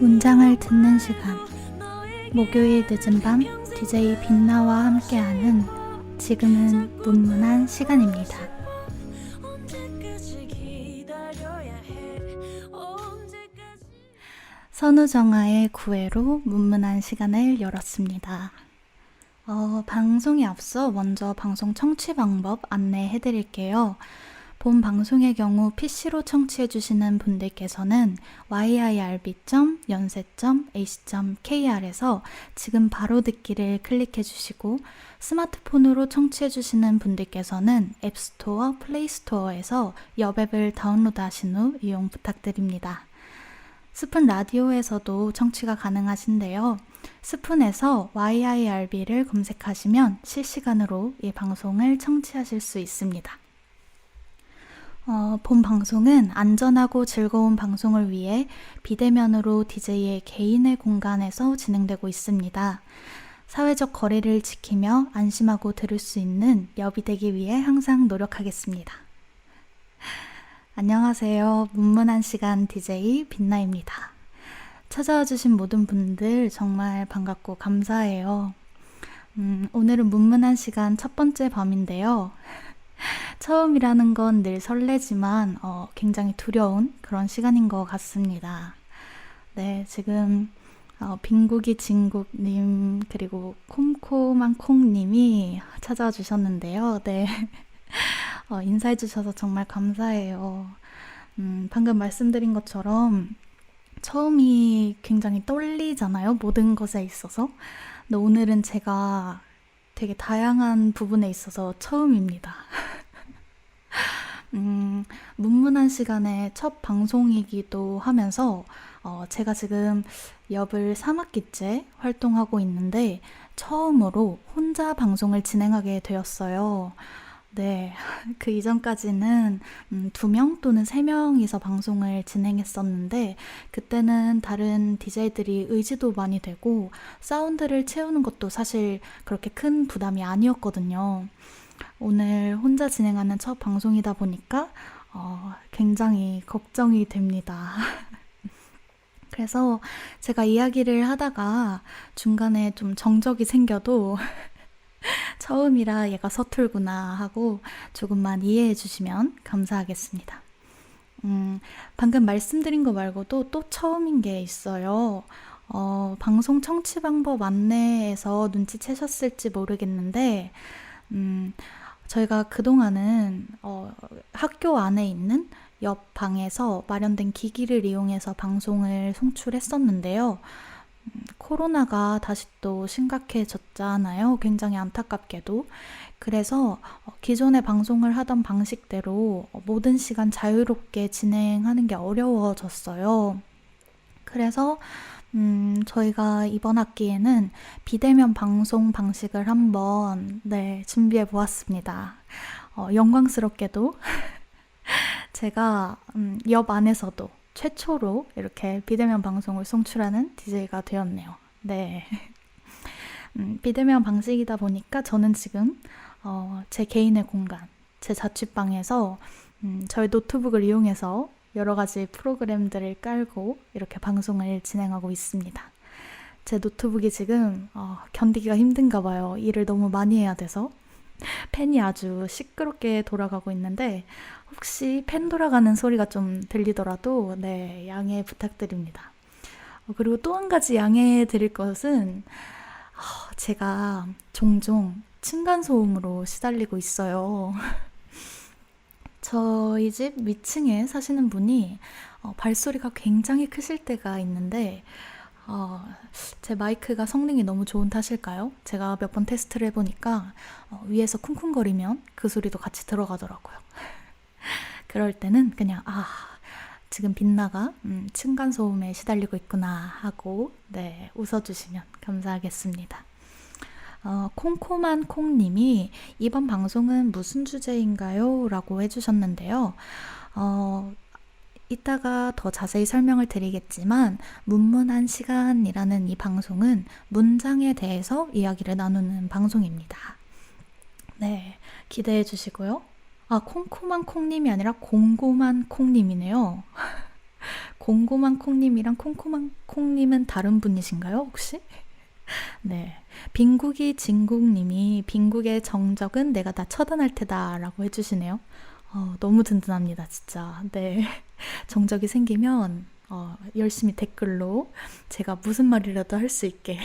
문장을 듣는 시간. 목요일 늦은 밤 DJ 빛나와 함께하는 지금은 문문한 시간입니다. 선우정아의 구애로 문문한 시간을 열었습니다. 방송에 앞서 먼저 방송 청취 방법 안내해드릴게요. 본 방송의 경우 PC로 청취해주시는 분들께서는 yirb.연세.ac.kr에서 지금 바로 듣기를 클릭해주시고, 스마트폰으로 청취해주시는 분들께서는 앱스토어, 플레이스토어에서 여앱을 다운로드하신 후 이용 부탁드립니다. 스푼 라디오에서도 청취가 가능하신데요. 스푼에서 yirb를 검색하시면 실시간으로 이 방송을 청취하실 수 있습니다. 본 방송은 안전하고 즐거운 방송을 위해 비대면으로 DJ의 개인의 공간에서 진행되고 있습니다. 사회적 거리를 지키며 안심하고 들을 수 있는 엽이 되기 위해 항상 노력하겠습니다. 안녕하세요. 문문한 시간 DJ 빛나입니다. 찾아와 주신 모든 분들 정말 반갑고 감사해요. 오늘은 문문한 시간 첫 번째 밤인데요. 처음이라는 건 늘 설레지만 굉장히 두려운 그런 시간인 것 같습니다. 네, 지금 빈국이 진국님 그리고 콤콤한 콩님이 찾아와 주셨는데요. 네, 인사해 주셔서 정말 감사해요. 방금 말씀드린 것처럼 처음이 굉장히 떨리잖아요. 모든 것에 있어서. 근데 오늘은 제가 되게 다양한 부분에 있어서 처음입니다. 문문한 시간의 첫 방송이기도 하면서 제가 지금 엽을 3학기째 활동하고 있는데 처음으로 혼자 방송을 진행하게 되었어요. 네, 그 이전까지는 2명 또는 3명이서 방송을 진행했었는데 그때는 다른 DJ들이 의지도 많이 되고 사운드를 채우는 것도 사실 그렇게 큰 부담이 아니었거든요. 오늘 혼자 진행하는 첫 방송이다 보니까 굉장히 걱정이 됩니다. 그래서 제가 이야기를 하다가 중간에 좀 정적이 생겨도 처음이라 얘가 서툴구나 하고 조금만 이해해 주시면 감사하겠습니다. 방금 말씀드린 거 말고도 또 처음인 게 있어요. 방송 청취 방법 안내에서 눈치채셨을지 모르겠는데 저희가 그동안은 학교 안에 있는 옆 방에서 마련된 기기를 이용해서 방송을 송출했었는데요. 코로나가 다시 또 심각해졌잖아요. 굉장히 안타깝게도. 그래서 기존에 방송을 하던 방식대로 모든 시간 자유롭게 진행하는 게 어려워졌어요. 그래서 저희가 이번 학기에는 비대면 방송 방식을 한번 준비해 보았습니다. 영광스럽게도 제가 엽 안에서도 최초로 이렇게 비대면 방송을 송출하는 DJ가 되었네요. 네. 비대면 방식이다 보니까 저는 지금 제 개인의 공간, 제 자취방에서 저희 노트북을 이용해서 여러 가지 프로그램들을 깔고 이렇게 방송을 진행하고 있습니다. 제 노트북이 지금 견디기가 힘든가 봐요. 일을 너무 많이 해야 돼서. 팬이 아주 시끄럽게 돌아가고 있는데 혹시 팬 돌아가는 소리가 좀 들리더라도 양해 부탁드립니다. 그리고 또 한 가지 양해해 드릴 것은 제가 종종 층간소음으로 시달리고 있어요. 저희 집 위층에 사시는 분이 발소리가 굉장히 크실 때가 있는데 제 마이크가 성능이 너무 좋은 탓일까요? 제가 몇 번 테스트를 해보니까 위에서 쿵쿵거리면 그 소리도 같이 들어가더라고요. 그럴 때는 그냥 지금 빛나가 층간소음에 시달리고 있구나 하고 웃어주시면 감사하겠습니다. 콩콩한 콩님이 이번 방송은 무슨 주제인가요? 라고 해주셨는데요. 이따가 더 자세히 설명을 드리겠지만 문문한 시간이라는 이 방송은 문장에 대해서 이야기를 나누는 방송입니다. 네, 기대해 주시고요. 콩콩한 콩님이 아니라 곰곰한 콩님이네요. 곰곰한 콩님이랑 콩콩한 콩님은 다른 분이신가요, 혹시? 네. 빈국이 진국님이 빈국의 정적은 내가 다 처단할 테다 라고 해주시네요. 너무 든든합니다, 진짜. 네. 정적이 생기면 열심히 댓글로 제가 무슨 말이라도 할 수 있게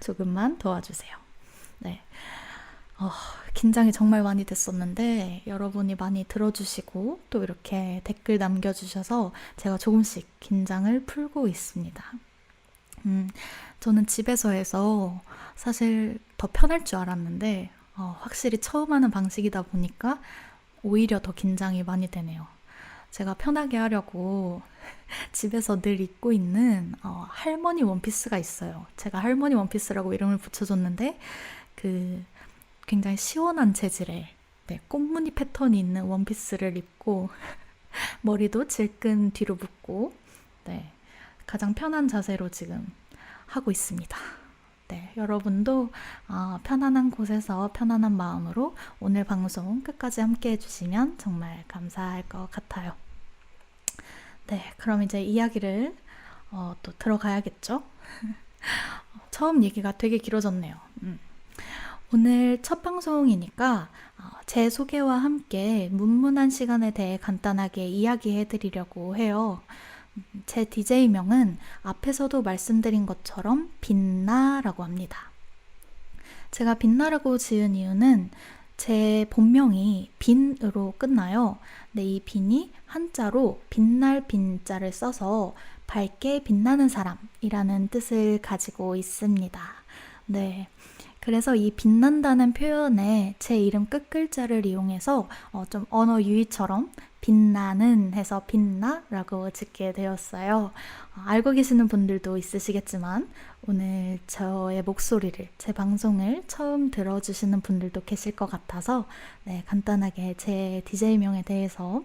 조금만 도와주세요. 네. 긴장이 정말 많이 됐었는데 여러분이 많이 들어주시고 또 이렇게 댓글 남겨주셔서 제가 조금씩 긴장을 풀고 있습니다. 저는 집에서 해서 사실 더 편할 줄 알았는데 확실히 처음 하는 방식이다 보니까 오히려 더 긴장이 많이 되네요. 제가 편하게 하려고 집에서 늘 입고 있는 할머니 원피스가 있어요. 제가 할머니 원피스라고 이름을 붙여줬는데 그 굉장히 시원한 재질의 꽃무늬 패턴이 있는 원피스를 입고 머리도 질끈 뒤로 묶고 가장 편한 자세로 지금 하고 있습니다. 여러분도 편안한 곳에서 편안한 마음으로 오늘 방송 끝까지 함께 해주시면 정말 감사할 것 같아요. 그럼 이제 이야기를 또 들어가야겠죠? 처음 얘기가 되게 길어졌네요. 오늘 첫 방송이니까 제 소개와 함께 문문한 시간에 대해 간단하게 이야기해 드리려고 해요. 제 DJ명은 앞에서도 말씀드린 것처럼 빛나라고 합니다. 제가 빛나라고 지은 이유는 제 본명이 빈으로 끝나요. 이 빈이 한자로 빛날 빈자를 써서 밝게 빛나는 사람이라는 뜻을 가지고 있습니다. 그래서 이 빛난다는 표현에 제 이름 끝글자를 이용해서 좀 언어 유희처럼 빛나는 해서 빛나라고 짓게 되었어요. 알고 계시는 분들도 있으시겠지만 오늘 저의 목소리를, 제 방송을 처음 들어주시는 분들도 계실 것 같아서 간단하게 제 DJ명에 대해서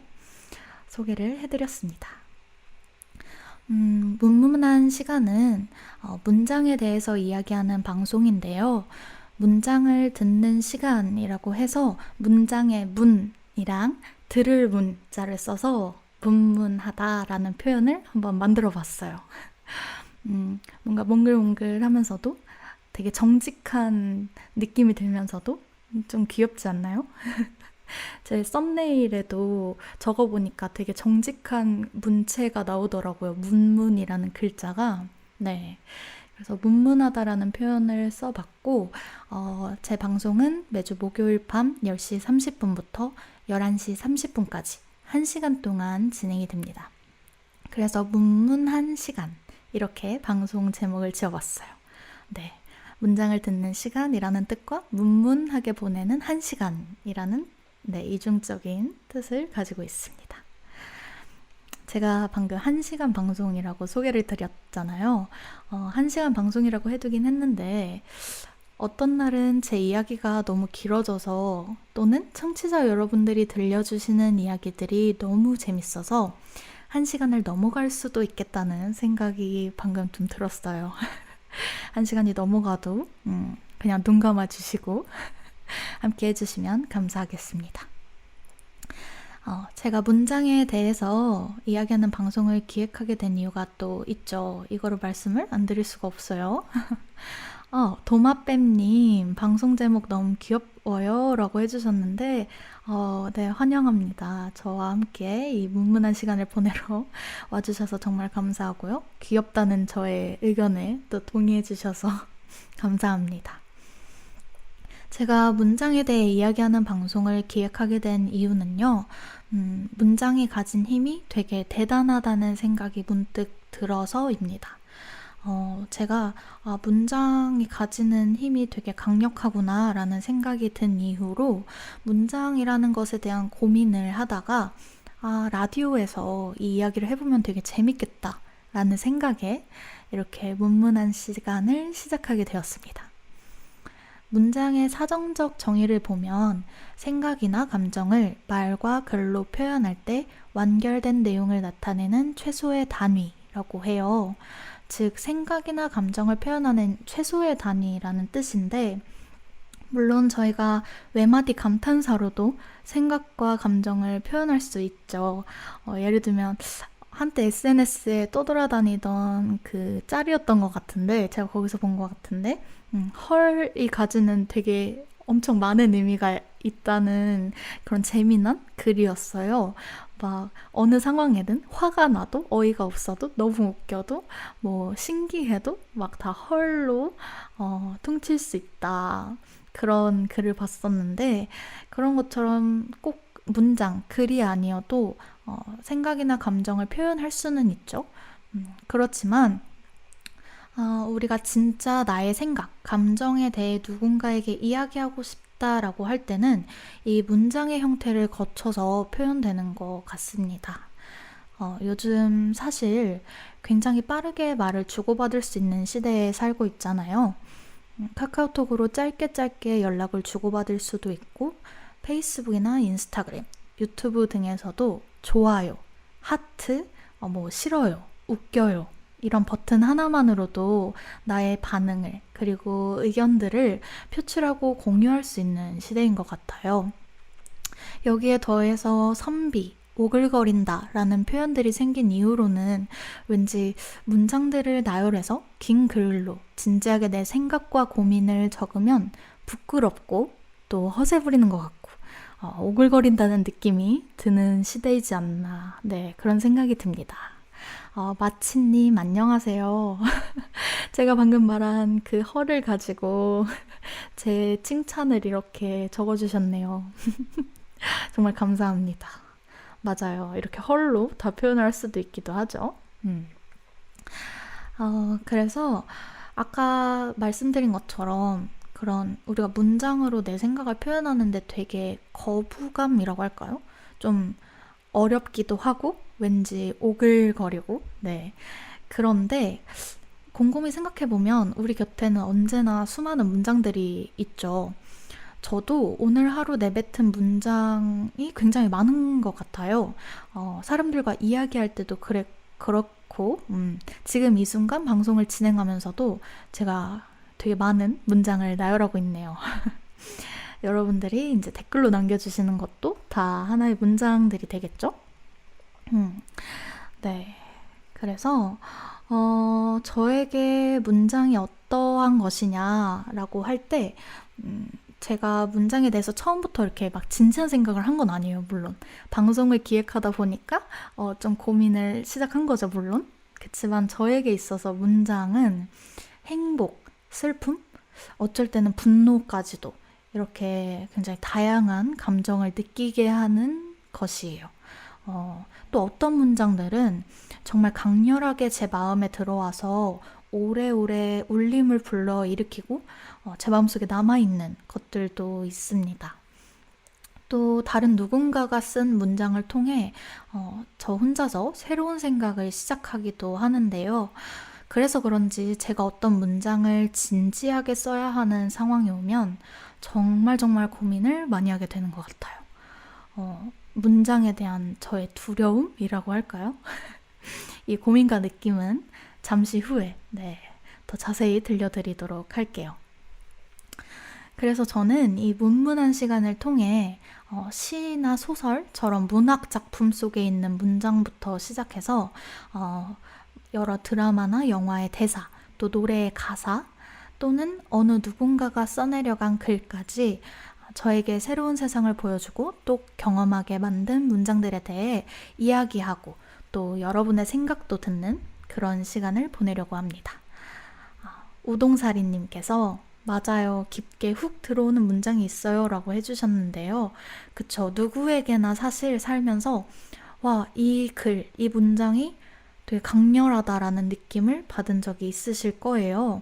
소개를 해드렸습니다. 문문한 시간은 문장에 대해서 이야기하는 방송인데요. 문장을 듣는 시간이라고 해서 문장의 문이랑 들을 문자를 써서 문문하다라는 표현을 한번 만들어 봤어요. 뭔가 몽글몽글하면서도 되게 정직한 느낌이 들면서도 좀 귀엽지 않나요? 제 썸네일에도 적어보니까 되게 정직한 문체가 나오더라고요. 문문이라는 글자가. 그래서 문문하다라는 표현을 써봤고 제 방송은 매주 목요일 밤 10시 30분부터 11시 30분까지 1시간 동안 진행이 됩니다. 그래서 문문한 시간 이렇게 방송 제목을 지어봤어요. 문장을 듣는 시간이라는 뜻과 문문하게 보내는 1시간이라는 이중적인 뜻을 가지고 있습니다. 제가 방금 1시간 방송이라고 소개를 드렸잖아요. 1시간 방송이라고 해두긴 했는데 어떤 날은 제 이야기가 너무 길어져서 또는 청취자 여러분들이 들려주시는 이야기들이 너무 재밌어서 1시간을 넘어갈 수도 있겠다는 생각이 방금 좀 들었어요. 1시간이 넘어가도 그냥 눈 감아주시고 함께 해주시면 감사하겠습니다. 제가 문장에 대해서 이야기하는 방송을 기획하게 된 이유가 또 있죠. 이거를 말씀을 안 드릴 수가 없어요. 도마뱀님 방송 제목 너무 귀여워요 라고 해주셨는데 환영합니다. 저와 함께 이 문문한 시간을 보내러 와주셔서 정말 감사하고요. 귀엽다는 저의 의견에 또 동의해 주셔서 감사합니다. 제가 문장에 대해 이야기하는 방송을 기획하게 된 이유는요. 문장이 가진 힘이 되게 대단하다는 생각이 문득 들어서입니다. 제가 문장이 가지는 힘이 되게 강력하구나 라는 생각이 든 이후로 문장이라는 것에 대한 고민을 하다가 라디오에서 이 이야기를 해보면 되게 재밌겠다 라는 생각에 이렇게 문문한 시간을 시작하게 되었습니다. 문장의 사정적 정의를 보면 생각이나 감정을 말과 글로 표현할 때 완결된 내용을 나타내는 최소의 단위라고 해요. 즉 생각이나 감정을 표현하는 최소의 단위라는 뜻인데 물론 저희가 외마디 감탄사로도 생각과 감정을 표현할 수 있죠. 예를 들면 한때 SNS에 떠돌아다니던 그 짤이었던 것 같은데, 제가 거기서 본 것 같은데, 헐이 가지는 되게 엄청 많은 의미가 있다는 그런 재미난 글이었어요. 막 어느 상황에든 화가 나도 어이가 없어도 너무 웃겨도 뭐 신기해도 막 다 헐로 퉁칠 수 있다. 그런 글을 봤었는데 그런 것처럼 꼭 문장, 글이 아니어도 생각이나 감정을 표현할 수는 있죠. 그렇지만 우리가 진짜 나의 생각, 감정에 대해 누군가에게 이야기하고 싶다라고 할 때는 이 문장의 형태를 거쳐서 표현되는 것 같습니다. 요즘 사실 굉장히 빠르게 말을 주고받을 수 있는 시대에 살고 있잖아요. 카카오톡으로 짧게 짧게 연락을 주고받을 수도 있고, 페이스북이나 인스타그램, 유튜브 등에서도 좋아요, 하트, 뭐 싫어요, 웃겨요, 이런 버튼 하나만으로도 나의 반응을 그리고 의견들을 표출하고 공유할 수 있는 시대인 것 같아요. 여기에 더해서 선비, 오글거린다 라는 표현들이 생긴 이후로는 왠지 문장들을 나열해서 긴 글로 진지하게 내 생각과 고민을 적으면 부끄럽고 또 허세 부리는 것 같고 오글거린다는 느낌이 드는 시대이지 않나, 네, 그런 생각이 듭니다. 마치님 안녕하세요. 제가 방금 말한 그 허를 가지고 제 칭찬을 이렇게 적어주셨네요. 정말 감사합니다. 맞아요. 이렇게 헐로 다 표현을 할 수도 있기도 하죠. 그래서 아까 말씀드린 것처럼 그런 우리가 문장으로 내 생각을 표현하는데 되게 거부감이라고 할까요? 좀 어렵기도 하고 왠지 오글거리고, 네. 그런데 곰곰이 생각해보면 우리 곁에는 언제나 수많은 문장들이 있죠. 저도 오늘 하루 내뱉은 문장이 굉장히 많은 것 같아요. 사람들과 이야기할 때도 그렇고, 지금 이 순간 방송을 진행하면서도 제가 되게 많은 문장을 나열하고 있네요. 여러분들이 이제 댓글로 남겨주시는 것도 다 하나의 문장들이 되겠죠? 네. 그래서, 저에게 문장이 어떠한 것이냐라고 할 때, 제가 문장에 대해서 처음부터 이렇게 막 진지한 생각을 한 건 아니에요, 물론. 방송을 기획하다 보니까 좀 고민을 시작한 거죠, 물론. 그치만 저에게 있어서 문장은 행복, 슬픔, 어쩔 때는 분노까지도 이렇게 굉장히 다양한 감정을 느끼게 하는 것이에요. 또 어떤 문장들은 정말 강렬하게 제 마음에 들어와서 오래오래 울림을 불러일으키고 제 마음속에 남아있는 것들도 있습니다. 또 다른 누군가가 쓴 문장을 통해 저 혼자서 새로운 생각을 시작하기도 하는데요. 그래서 그런지 제가 어떤 문장을 진지하게 써야 하는 상황이 오면 정말 정말 고민을 많이 하게 되는 것 같아요. 문장에 대한 저의 두려움이라고 할까요? 이 고민과 느낌은 잠시 후에 더 자세히 들려드리도록 할게요. 그래서 저는 이 문문한 시간을 통해 시나 소설처럼 문학 작품 속에 있는 문장부터 시작해서 여러 드라마나 영화의 대사, 또 노래의 가사, 또는 어느 누군가가 써내려간 글까지 저에게 새로운 세상을 보여주고 또 경험하게 만든 문장들에 대해 이야기하고 또 여러분의 생각도 듣는 그런 시간을 보내려고 합니다. 우동사리님께서 맞아요. 깊게 훅 들어오는 문장이 있어요. 라고 해주셨는데요. 그쵸. 누구에게나 사실 살면서 와, 이 글, 이 문장이 되게 강렬하다라는 느낌을 받은 적이 있으실 거예요.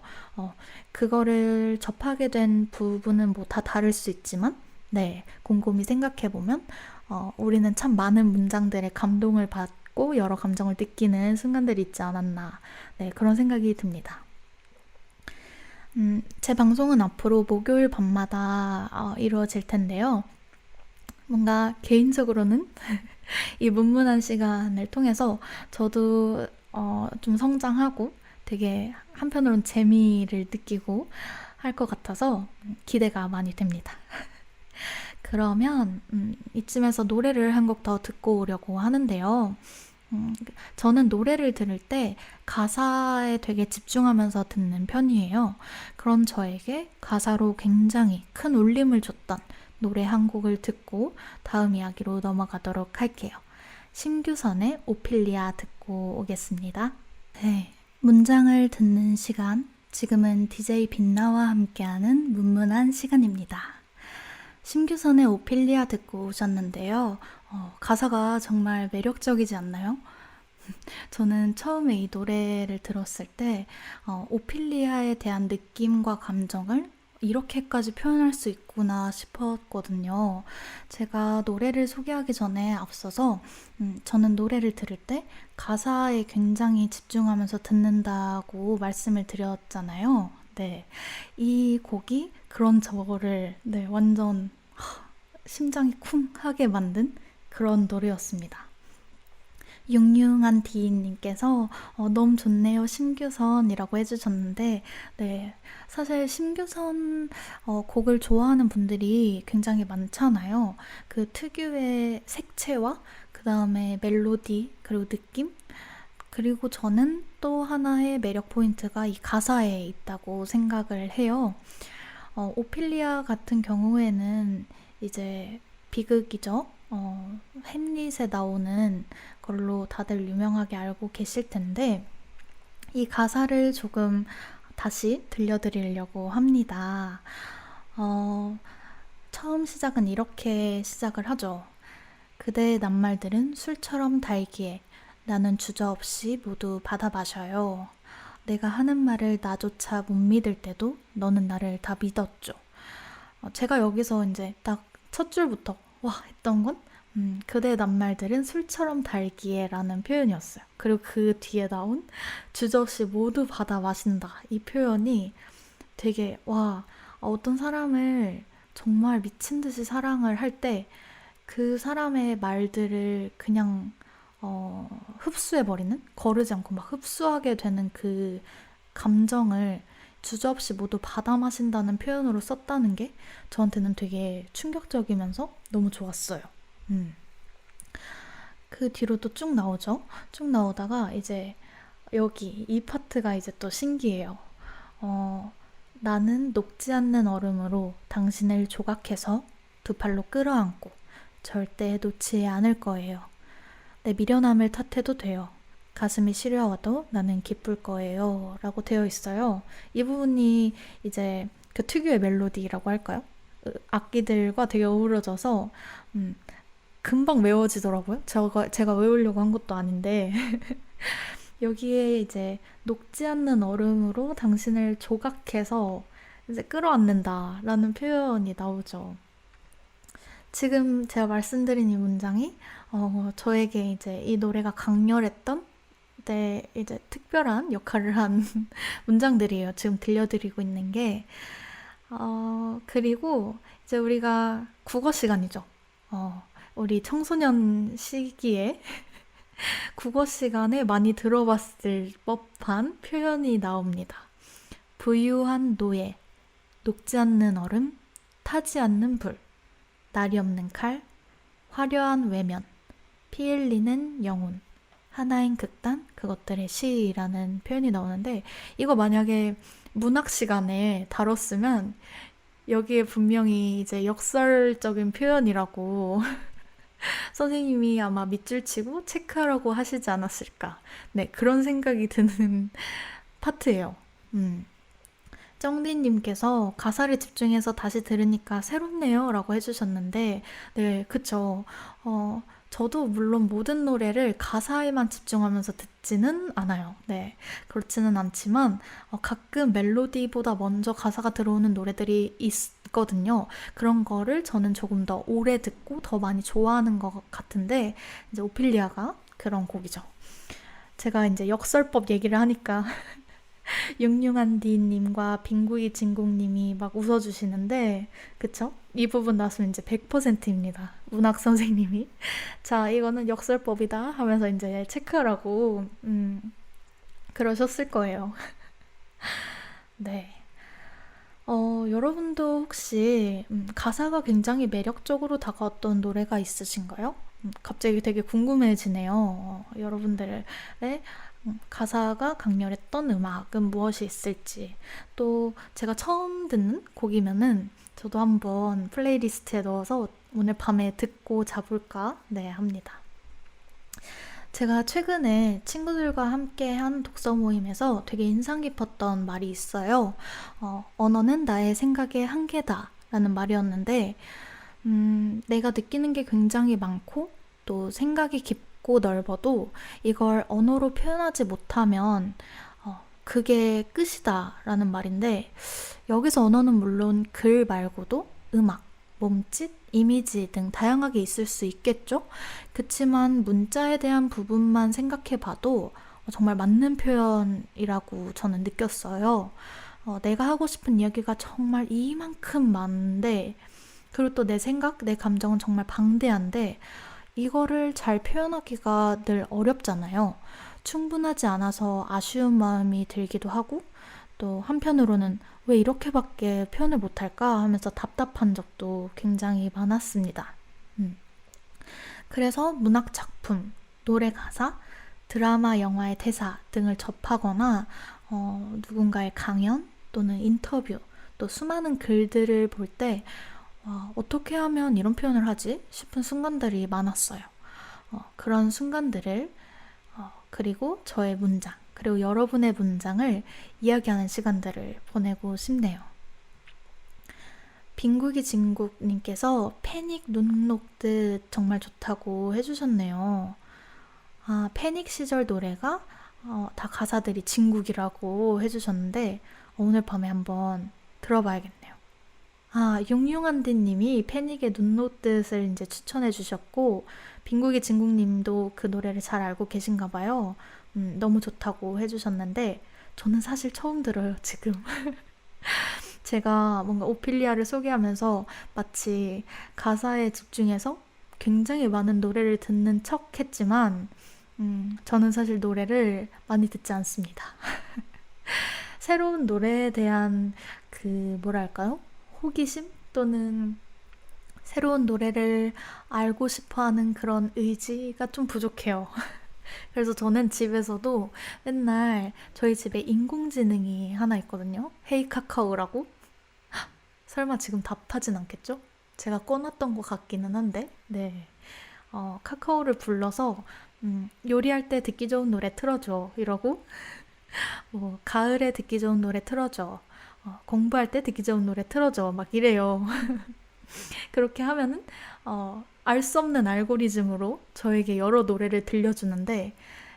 그거를 접하게 된 부분은 뭐 다 다를 수 있지만 네, 곰곰이 생각해보면 우리는 참 많은 문장들의 감동을 받고 여러 감정을 느끼는 순간들이 있지 않았나, 네, 그런 생각이 듭니다. 제 방송은 앞으로 목요일 밤마다 이루어질 텐데요. 뭔가 개인적으로는 이 문문한 시간을 통해서 저도 좀 성장하고 되게 한편으론 재미를 느끼고 할 것 같아서 기대가 많이 됩니다. 그러면 이쯤에서 노래를 한 곡 더 듣고 오려고 하는데요. 저는 노래를 들을 때 가사에 되게 집중하면서 듣는 편이에요. 그런 저에게 가사로 굉장히 큰 울림을 줬던 노래 한 곡을 듣고 다음 이야기로 넘어가도록 할게요. 심규선의 오피리아 듣고 오겠습니다. 네, 문장을 듣는 시간. 지금은 DJ 빛나와 함께하는 문문한 시간입니다. 심규선의 오피리아 듣고 오셨는데요. 가사가 정말 매력적이지 않나요? 저는 처음에 이 노래를 들었을 때 오피리아에 대한 느낌과 감정을 이렇게까지 표현할 수 있구나 싶었거든요. 제가 노래를 소개하기 전에 앞서서 저는 노래를 들을 때 가사에 굉장히 집중하면서 듣는다고 말씀을 드렸잖아요. 네, 이 곡이 그런 저를 네, 완전 심장이 쿵 하게 만든 그런 노래였습니다. 융융한 디인님께서 너무 좋네요 심규선이라고 해주셨는데 네 사실 심규선 곡을 좋아하는 분들이 굉장히 많잖아요. 그 특유의 색채와 그 다음에 멜로디 그리고 느낌 그리고 저는 또 하나의 매력 포인트가 이 가사에 있다고 생각을 해요. 오피리아 같은 경우에는 이제 비극이죠. 햄릿에 나오는 걸로 다들 유명하게 알고 계실 텐데 이 가사를 조금 다시 들려드리려고 합니다. 처음 시작은 이렇게 시작을 하죠. 그대의 낱말들은 술처럼 달기에 나는 주저없이 모두 받아 마셔요. 내가 하는 말을 나조차 못 믿을 때도 너는 나를 다 믿었죠. 제가 여기서 이제 딱 첫 줄부터 와 했던 건 그대의 낱말들은 술처럼 달기에 라는 표현이었어요. 그리고 그 뒤에 나온 주저없이 모두 받아 마신다. 이 표현이 되게 와 어떤 사람을 정말 미친 듯이 사랑을 할 때 그 사람의 말들을 그냥 흡수해버리는 거르지 않고 막 흡수하게 되는 그 감정을 주저없이 모두 받아 마신다는 표현으로 썼다는 게 저한테는 되게 충격적이면서 너무 좋았어요. 그 뒤로 또 쭉 나오죠. 쭉 나오다가 이제 여기 이 파트가 이제 또 신기해요. 나는 녹지 않는 얼음으로 당신을 조각해서 두 팔로 끌어안고 절대 놓지 않을 거예요. 내 미련함을 탓해도 돼요. 가슴이 시려워도 나는 기쁠 거예요. 라고 되어 있어요. 이 부분이 이제 그 특유의 멜로디라고 할까요? 악기들과 되게 어우러져서 금방 외워지더라고요. 제가 외우려고 한 것도 아닌데 여기에 이제 녹지 않는 얼음으로 당신을 조각해서 이제 끌어안는다 라는 표현이 나오죠. 지금 제가 말씀드린 이 문장이 저에게 이제 이 노래가 강렬했던 때 이제 특별한 역할을 한 문장들이에요. 지금 들려드리고 있는 게. 그리고 이제 우리가 국어 시간이죠. 우리 청소년 시기에 국어 시간에 많이 들어봤을 법한 표현이 나옵니다. 부유한 노예, 녹지 않는 얼음, 타지 않는 불, 날이 없는 칼, 화려한 외면, 피 흘리는 영혼, 하나인 극단, 그것들의 시라는 표현이 나오는데 이거 만약에 문학 시간에 다뤘으면 여기에 분명히 이제 역설적인 표현이라고 선생님이 아마 밑줄 치고 체크하라고 하시지 않았을까. 네, 그런 생각이 드는 파트예요. 정디님께서 가사를 집중해서 다시 들으니까 새롭네요 라고 해주셨는데 네, 그쵸. 저도 물론 모든 노래를 가사에만 집중하면서 듣지는 않아요. 네, 그렇지는 않지만 가끔 멜로디보다 먼저 가사가 들어오는 노래들이 있거든요. 그런 거를 저는 조금 더 오래 듣고 더 많이 좋아하는 것 같은데 이제 오피리아가 그런 곡이죠. 제가 이제 역설법 얘기를 하니까 융융한디님과 빙구이 진공님이 막 웃어주시는데 그쵸? 이 부분 나왔으면 이제 100%입니다. 문학 선생님이 자 이거는 역설법이다 하면서 이제 체크하라고 그러셨을 거예요. 네. 여러분도 혹시 가사가 굉장히 매력적으로 다가왔던 노래가 있으신가요? 갑자기 되게 궁금해지네요. 여러분들의 가사가 강렬했던 음악은 무엇이 있을지, 또 제가 처음 듣는 곡이면은 저도 한번 플레이리스트에 넣어서 오늘 밤에 듣고 자볼까 합니다. 제가 최근에 친구들과 함께 한 독서 모임에서 되게 인상 깊었던 말이 있어요. 언어는 나의 생각의 한계다 라는 말이었는데, 내가 느끼는 게 굉장히 많고 또 생각이 깊고 넓어도 이걸 언어로 표현하지 못하면 그게 끝이다 라는 말인데, 여기서 언어는 물론 글 말고도 음악, 몸짓, 이미지 등 다양하게 있을 수 있겠죠? 그치만 문자에 대한 부분만 생각해 봐도 정말 맞는 표현이라고 저는 느꼈어요. 내가 하고 싶은 이야기가 정말 이만큼 많은데, 그리고 또 내 생각, 내 감정은 정말 방대한데, 이거를 잘 표현하기가 늘 어렵잖아요. 충분하지 않아서 아쉬운 마음이 들기도 하고, 또 한편으로는 왜 이렇게밖에 표현을 못할까 하면서 답답한 적도 굉장히 많았습니다. 그래서 문학 작품, 노래 가사, 드라마, 영화의 대사 등을 접하거나 누군가의 강연 또는 인터뷰, 또 수많은 글들을 볼 때 어떻게 하면 이런 표현을 하지 싶은 순간들이 많았어요. 그런 순간들을 그리고 저의 문장, 그리고 여러분의 문장을 이야기하는 시간들을 보내고 싶네요. 빈국이 진국님께서 패닉 눈 녹듯 정말 좋다고 해주셨네요. 패닉 시절 노래가 다 가사들이 진국이라고 해주셨는데 오늘 밤에 한번 들어봐야겠네요. 용용한디님이 패닉의 눈 녹듯을 이제 추천해 주셨고, 빈국이 진국님도 그 노래를 잘 알고 계신가 봐요. 너무 좋다고 해주셨는데 저는 사실 처음 들어요, 지금. 제가 뭔가 오피리아를 소개하면서 마치 가사에 집중해서 굉장히 많은 노래를 듣는 척 했지만 저는 사실 노래를 많이 듣지 않습니다. 새로운 노래에 대한 뭐랄까요? 호기심 또는 새로운 노래를 알고 싶어 하는 그런 의지가 좀 부족해요. 그래서 저는 집에서도 맨날 저희 집에 인공지능이 하나 있거든요. 헤이 카카오라고. 설마 지금 답하진 않겠죠? 제가 꺼놨던 것 같기는 한데, 네. 카카오를 불러서 요리할 때 듣기 좋은 노래 틀어줘 이러고, 가을에 듣기 좋은 노래 틀어줘, 공부할 때 듣기 좋은 노래 틀어줘 막 이래요. 그렇게 하면은 알 수 없는 알고리즘으로 저에게 여러 노래를 들려주는데,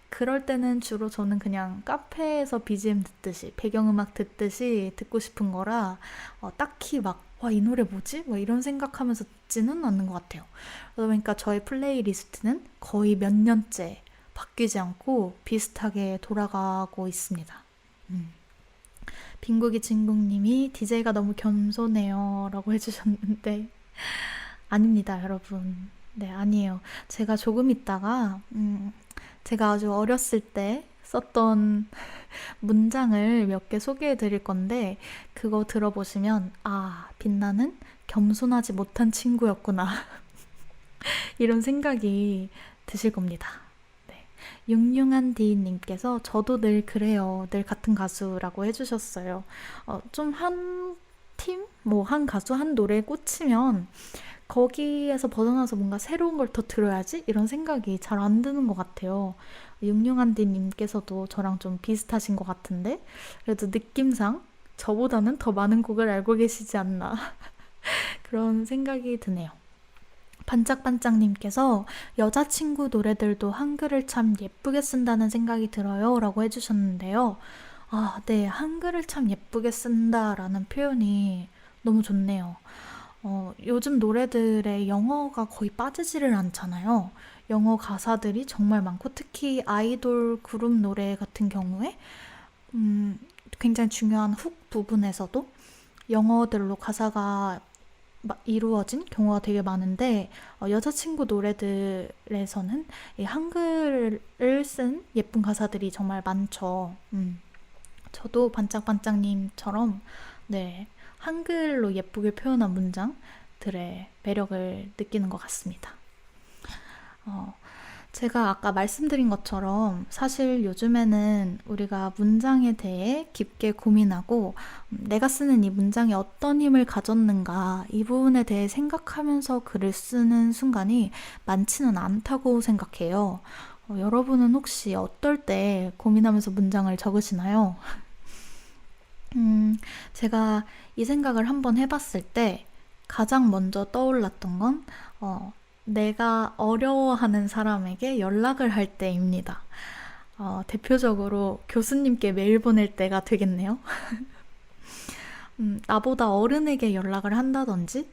그럴 때는 주로 저는 그냥 카페에서 BGM 듣듯이 배경음악 듣듯이 듣고 싶은 거라 딱히 막 와, 이 노래 뭐지? 뭐 이런 생각하면서 듣지는 않는 것 같아요. 그러다 보니까 저의 플레이리스트는 거의 몇 년째 바뀌지 않고 비슷하게 돌아가고 있습니다. 빈국이 진국님이 DJ가 너무 겸손해요 라고 해주셨는데 아닙니다, 여러분. 네, 아니에요. 제가 조금 있다가 제가 아주 어렸을 때 썼던 문장을 몇 개 소개해 드릴 건데, 그거 들어보시면 빛나는 겸손하지 못한 친구였구나 이런 생각이 드실 겁니다. 네. 융융한 디님께서 저도 늘 그래요, 늘 같은 가수라고 해주셨어요. 좀 한 팀? 한 가수 한 노래에 꽂히면 거기에서 벗어나서 뭔가 새로운 걸 더 들어야지? 이런 생각이 잘 안 드는 것 같아요. 육룡한디님께서도 저랑 좀 비슷하신 것 같은데, 그래도 느낌상 저보다는 더 많은 곡을 알고 계시지 않나 그런 생각이 드네요. 반짝반짝님께서 여자친구 노래들도 한글을 참 예쁘게 쓴다는 생각이 들어요 라고 해주셨는데요. 네, 한글을 참 예쁘게 쓴다라는 표현이 너무 좋네요. 요즘 노래들의 영어가 거의 빠지지를 않잖아요. 영어 가사들이 정말 많고, 특히 아이돌 그룹 노래 같은 경우에 굉장히 중요한 훅 부분에서도 영어들로 가사가 이루어진 경우가 되게 많은데, 여자친구 노래들에서는 이 한글을 쓴 예쁜 가사들이 정말 많죠. 저도 반짝반짝님처럼 네, 한글로 예쁘게 표현한 문장들의 매력을 느끼는 것 같습니다. 어, 제가 아까 말씀드린 것처럼 사실 요즘에는 우리가 문장에 대해 깊게 고민하고 내가 쓰는 이 문장이 어떤 힘을 가졌는가 이 부분에 대해 생각하면서 글을 쓰는 순간이 많지는 않다고 생각해요. 여러분은 혹시 어떨 때 고민하면서 문장을 적으시나요? 음, 제가 이 생각을 한번 해봤을 때 가장 먼저 떠올랐던 건, 내가 어려워하는 사람에게 연락을 할 때입니다. 대표적으로 교수님께 메일 보낼 때가 되겠네요. 나보다 어른에게 연락을 한다든지,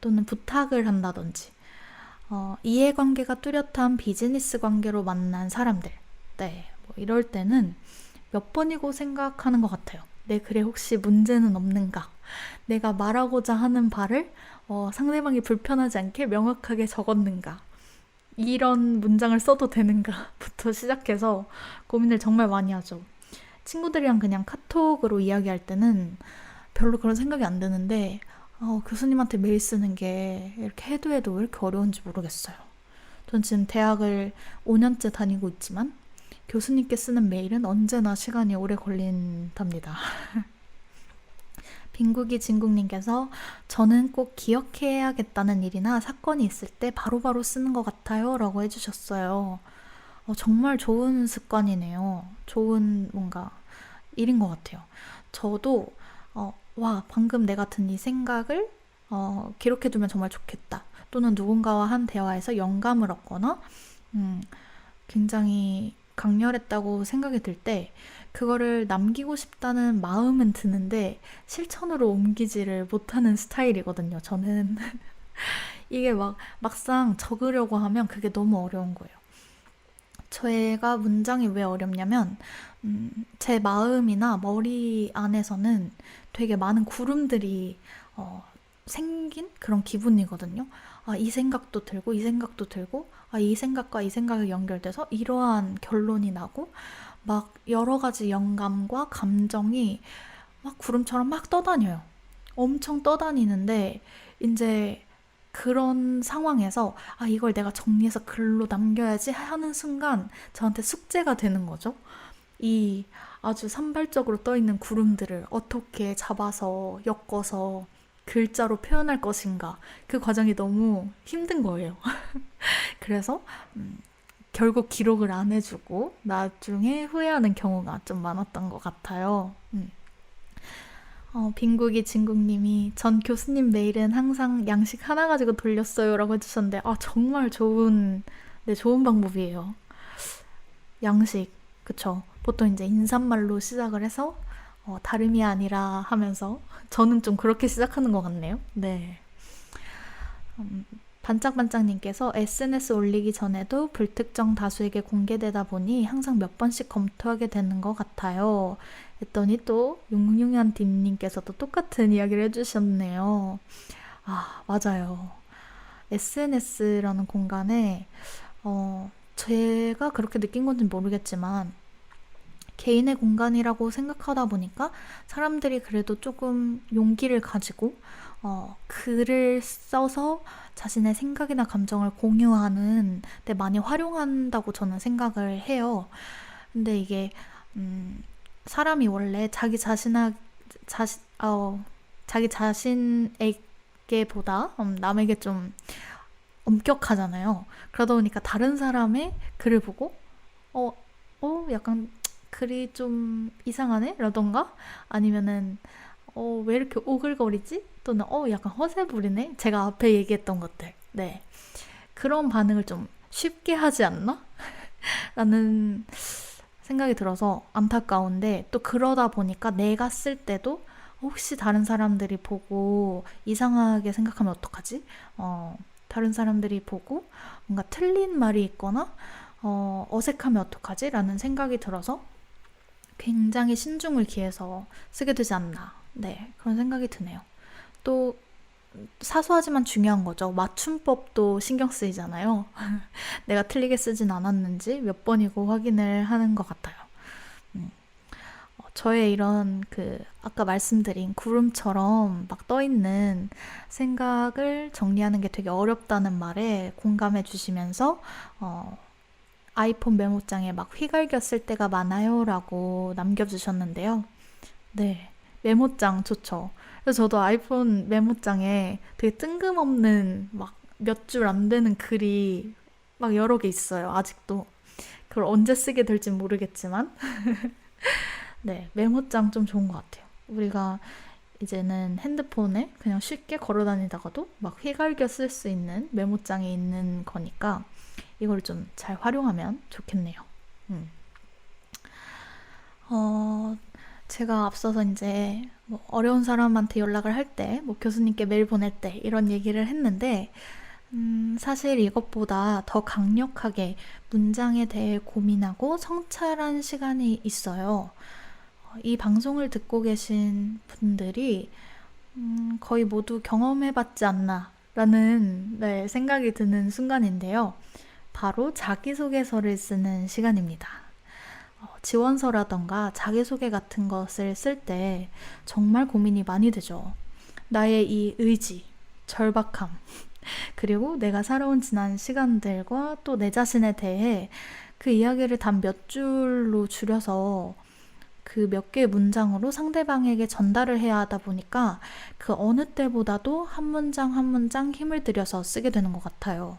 또는 부탁을 한다든지, 이해관계가 뚜렷한 비즈니스 관계로 만난 사람들. 네, 뭐 이럴 때는 몇 번이고 생각하는 것 같아요. 내 글에 혹시 문제는 없는가? 내가 말하고자 하는 바를 상대방이 불편하지 않게 명확하게 적었는가? 이런 문장을 써도 되는가?부터 시작해서 고민을 정말 많이 하죠. 친구들이랑 그냥 카톡으로 이야기할 때는 별로 그런 생각이 안 드는데, 교수님한테 메일 쓰는 게 이렇게 해도 왜 이렇게 어려운지 모르겠어요. 전 지금 대학을 5년째 다니고 있지만 교수님께 쓰는 메일은 언제나 시간이 오래 걸린답니다. 빈국이 진국님께서 저는 꼭 기억해야겠다는 일이나 사건이 있을 때 바로바로 쓰는 것 같아요 라고 해주셨어요. 정말 좋은 습관이네요. 좋은 뭔가 일인 것 같아요. 저도 와 방금 내가 든 이 생각을 기록해두면 정말 좋겠다. 또는 누군가와 한 대화에서 영감을 얻거나 굉장히 강렬했다고 생각이 들 때 그거를 남기고 싶다는 마음은 드는데 실천으로 옮기지를 못하는 스타일이거든요. 저는 이게 막상 적으려고 하면 그게 너무 어려운 거예요. 제가 문장이 왜 어렵냐면 제 마음이나 머리 안에서는 되게 많은 구름들이 생긴 그런 기분이거든요. 이 생각도 들고 이 생각도 들고 이 생각과 이 생각이 연결돼서 이러한 결론이 나고 막 여러 가지 영감과 감정이 막 구름처럼 막 떠다녀요. 엄청 떠다니는데 이제 그런 상황에서 이걸 내가 정리해서 글로 남겨야지 하는 순간 저한테 숙제가 되는 거죠. 이 아주 산발적으로 떠 있는 구름들을 어떻게 잡아서 엮어서 글자로 표현할 것인가. 그 과정이 너무 힘든 거예요. 그래서 결국 기록을 안 해주고 나중에 후회하는 경우가 좀 많았던 것 같아요. 빈국이 진국님이 전 교수님 메일은 항상 양식 하나 가지고 돌렸어요 라고 해주셨는데 정말 좋은 방법이에요. 양식, 그쵸. 보통 이제 인사말로 시작을 해서 다름이 아니라 하면서 저는 좀 그렇게 시작하는 것 같네요. 네. 반짝반짝님께서 SNS 올리기 전에도 불특정 다수에게 공개되다 보니 항상 몇 번씩 검토하게 되는 것 같아요. 했더니 또 용용한 딘님께서도 똑같은 이야기를 해주셨네요. 맞아요. SNS라는 공간에 제가 그렇게 느낀 건지는 모르겠지만 개인의 공간이라고 생각하다 보니까 사람들이 그래도 조금 용기를 가지고 글을 써서 자신의 생각이나 감정을 공유하는 데 많이 활용한다고 저는 생각을 해요. 근데 이게 사람이 원래 자기 자신에게보다 남에게 좀 엄격하잖아요. 그러다 보니까 다른 사람의 글을 보고 약간 글이 좀 이상하네? 라던가 아니면은 왜 이렇게 오글거리지? 또는 약간 허세 부리네? 제가 앞에 얘기했던 것들. 네. 그런 반응을 좀 쉽게 하지 않나? 라는 생각이 들어서 안타까운데 또 그러다 보니까 내가 쓸 때도 혹시 다른 사람들이 보고 이상하게 생각하면 어떡하지? 다른 사람들이 보고 뭔가 틀린 말이 있거나 어색하면 어떡하지? 라는 생각이 들어서 굉장히 신중을 기해서 쓰게 되지 않나. 네, 그런 생각이 드네요. 또 사소하지만 중요한 거죠. 맞춤법도 신경 쓰이잖아요. 내가 틀리게 쓰진 않았는지 몇 번이고 확인을 하는 것 같아요. 저의 이런 아까 말씀드린 구름처럼 막 떠 있는 생각을 정리하는 게 되게 어렵다는 말에 공감해 주시면서, 어, 아이폰 메모장에 막 휘갈겼을 때가 많아요 라고 남겨주셨는데요. 네, 메모장 좋죠. 그래서 저도 아이폰 메모장에 되게 뜬금없는 막 몇 줄 안 되는 글이 막 여러 개 있어요, 아직도. 그걸 언제 쓰게 될진 모르겠지만. 네, 메모장 좀 좋은 것 같아요. 우리가 이제는 핸드폰에 그냥 쉽게 걸어 다니다가도 막 휘갈겨 쓸 수 있는 메모장이 있는 거니까 이걸 좀 잘 활용하면 좋겠네요. 음. 어, 제가 앞서서 이제 뭐 어려운 사람한테 연락을 할 때, 뭐 교수님께 메일 보낼 때 이런 얘기를 했는데, 사실 이것보다 더 강력하게 문장에 대해 고민하고 성찰한 시간이 있어요. 이 방송을 듣고 계신 분들이 거의 모두 경험해봤지 않나 라는 네, 생각이 드는 순간인데요. 바로 자기소개서를 쓰는 시간입니다. 지원서라던가 자기소개 같은 것을 쓸 때 정말 고민이 많이 되죠. 나의 이 의지, 절박함, 그리고 내가 살아온 지난 시간들과 또 내 자신에 대해 그 이야기를 단 몇 줄로 줄여서 그 몇 개의 문장으로 상대방에게 전달을 해야 하다 보니까 그 어느 때보다도 한 문장 한 문장 힘을 들여서 쓰게 되는 것 같아요.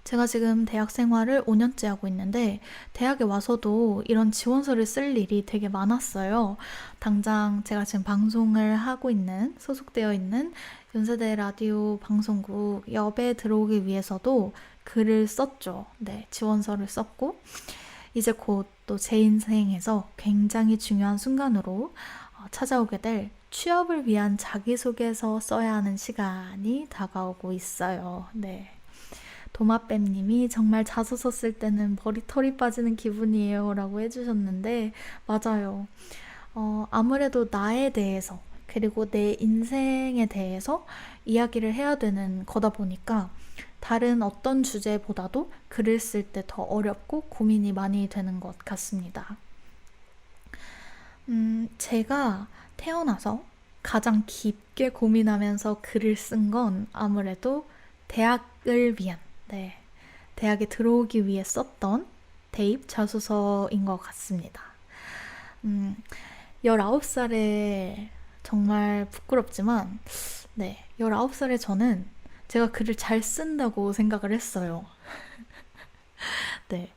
제가 지금 대학 생활을 5년째 하고 있는데 대학에 와서도 이런 지원서를 쓸 일이 되게 많았어요. 당장 제가 지금 방송을 하고 있는, 소속되어 있는 연세대 라디오 방송국 엽에 들어오기 위해서도 글을 썼죠. 네, 지원서를 썼고 이제 곧 또 제 인생에서 굉장히 중요한 순간으로 찾아오게 될 취업을 위한 자기소개서 써야 하는 시간이 다가오고 있어요. 네. 도마뱀님이 정말 자소서 쓸 때는 머리털이 빠지는 기분이에요 라고 해주셨는데 맞아요. 아무래도 나에 대해서 그리고 내 인생에 대해서 이야기를 해야 되는 거다 보니까 다른 어떤 주제보다도 글을 쓸 때 더 어렵고 고민이 많이 되는 것 같습니다. 제가 태어나서 가장 깊게 고민하면서 글을 쓴 건 아무래도 대학을 위한, 네, 대학에 들어오기 위해 썼던 대입 자소서인 것 같습니다. 19살에 정말 부끄럽지만, 네, 19살에 저는 제가 글을 잘 쓴다고 생각을 했어요. 네.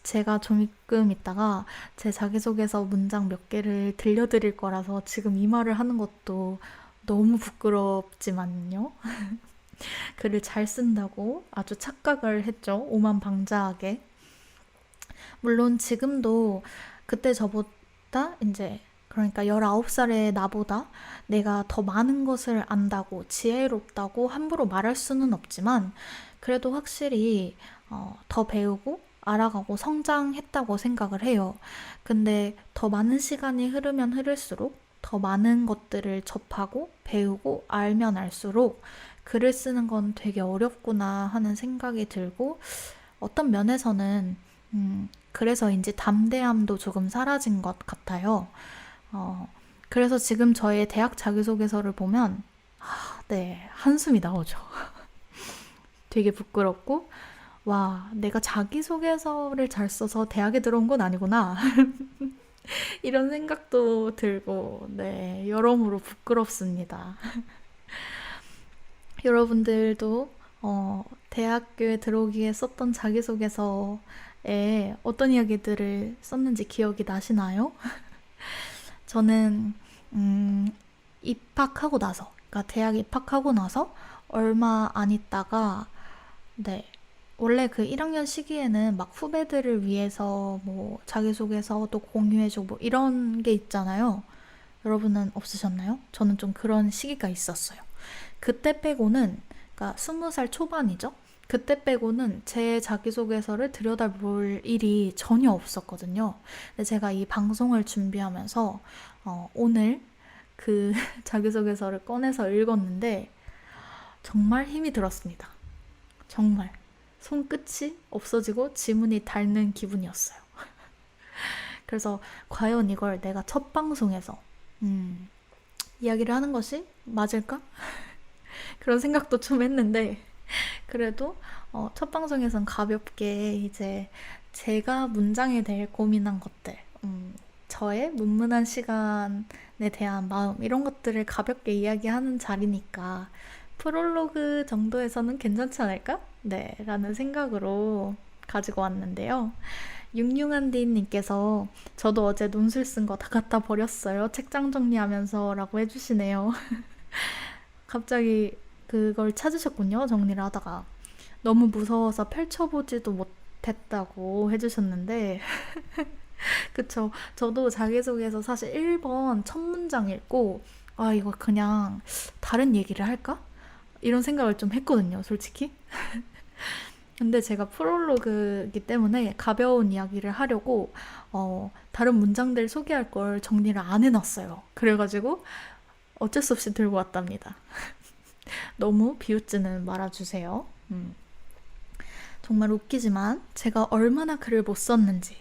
제가 조금 있다가 제 자기소개서 문장 몇 개를 들려드릴 거라서 지금 이 말을 하는 것도 너무 부끄럽지만요. 글을 잘 쓴다고 아주 착각을 했죠. 오만방자하게. 물론 지금도 그때 저보다 이제 그러니까 19살의 나보다 내가 더 많은 것을 안다고 지혜롭다고 함부로 말할 수는 없지만 그래도 확실히 더 배우고 알아가고 성장했다고 생각을 해요. 근데 더 많은 시간이 흐르면 흐를수록 더 많은 것들을 접하고 배우고 알면 알수록 글을 쓰는 건 되게 어렵구나 하는 생각이 들고 어떤 면에서는 그래서인지 담대함도 조금 사라진 것 같아요. 그래서 지금 저의 대학 자기소개서를 보면 네, 한숨이 나오죠. 되게 부끄럽고 와, 내가 자기소개서를 잘 써서 대학에 들어온 건 아니구나. 이런 생각도 들고 네, 여러모로 부끄럽습니다. 여러분들도 대학교에 들어오기에 썼던 자기소개서에 어떤 이야기들을 썼는지 기억이 나시나요? 저는 입학하고 나서, 그러니까 대학 입학하고 나서 얼마 안 있다가 네, 원래 그 1학년 시기에는 막 후배들을 위해서 뭐 자기소개서도 공유해주고 뭐 이런 게 있잖아요. 여러분은 없으셨나요? 저는 좀 그런 시기가 있었어요. 그때 빼고는, 그러니까 20살 초반이죠? 그때 빼고는 제 자기소개서를 들여다볼 일이 전혀 없었거든요. 근데 제가 이 방송을 준비하면서 오늘 그 자기소개서를 꺼내서 읽었는데 정말 힘이 들었습니다. 정말 손끝이 없어지고 지문이 닳는 기분이었어요. 그래서 과연 이걸 내가 첫 방송에서 이야기를 하는 것이 맞을까? 그런 생각도 좀 했는데 그래도 첫 방송에선 가볍게 이제 제가 문장에 대해 고민한 것들, 저의 문문한 시간에 대한 마음 이런 것들을 가볍게 이야기하는 자리니까 프롤로그 정도에서는 괜찮지 않을까? 네, 라는 생각으로 가지고 왔는데요. 융융한디님께서 저도 어제 논술 쓴 거 다 갖다 버렸어요. 책장 정리하면서 라고 해주시네요. 갑자기 그걸 찾으셨군요. 정리를 하다가. 너무 무서워서 펼쳐보지도 못했다고 해주셨는데 그쵸. 저도 자기소개서 사실 1번 첫 문장 읽고 아 이거 그냥 다른 얘기를 할까? 이런 생각을 좀 했거든요. 솔직히. 근데 제가 프롤로그이기 때문에 가벼운 이야기를 하려고 다른 문장들 소개할 걸 정리를 안 해놨어요. 그래가지고 어쩔 수 없이 들고 왔답니다. 너무 비웃지는 말아주세요. 정말 웃기지만 제가 얼마나 글을 못 썼는지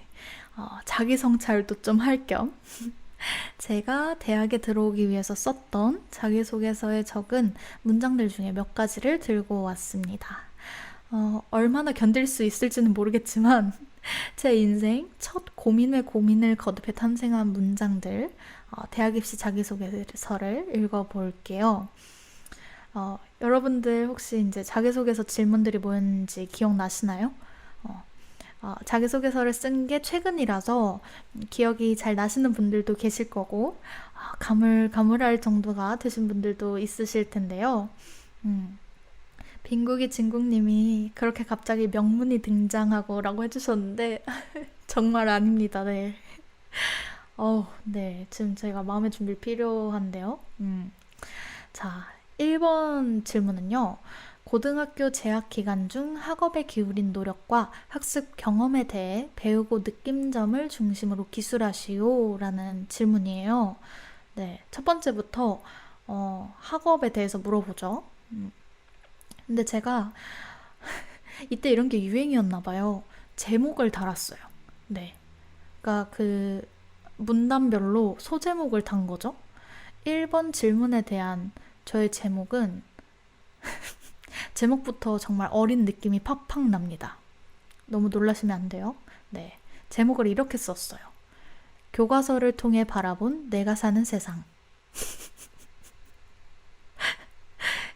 자기 성찰도 좀 할 겸 제가 대학에 들어오기 위해서 썼던 자기소개서에 적은 문장들 중에 몇 가지를 들고 왔습니다. 얼마나 견딜 수 있을지는 모르겠지만 제 인생 첫 고민에 고민을 거듭해 탄생한 문장들 대학 입시 자기소개서를 읽어볼게요. 여러분들 혹시 이제 자기소개서 질문들이 뭐였는지 기억나시나요? 자기소개서를 쓴 게 최근이라서 기억이 잘 나시는 분들도 계실 거고 가물가물할 정도가 되신 분들도 있으실 텐데요. 빈국이 진국님이 그렇게 갑자기 명문이 등장하고 라고 해주셨는데 정말 아닙니다. 네. 네. 지금 제가 마음의 준비 필요한데요. 자, 1번 질문은요. 고등학교 재학 기간 중 학업에 기울인 노력과 학습 경험에 대해 배우고 느낀 점을 중심으로 기술하시오 라는 질문이에요. 네, 첫 번째부터 학업에 대해서 물어보죠. 근데 제가 이때 이런 게 유행이었나 봐요. 제목을 달았어요. 네. 그러니까 그 문단별로 소제목을 단 거죠. 1번 질문에 대한 저의 제목은 제목부터 정말 어린 느낌이 팍팍 납니다. 너무 놀라시면 안 돼요. 네. 제목을 이렇게 썼어요. 교과서를 통해 바라본 내가 사는 세상.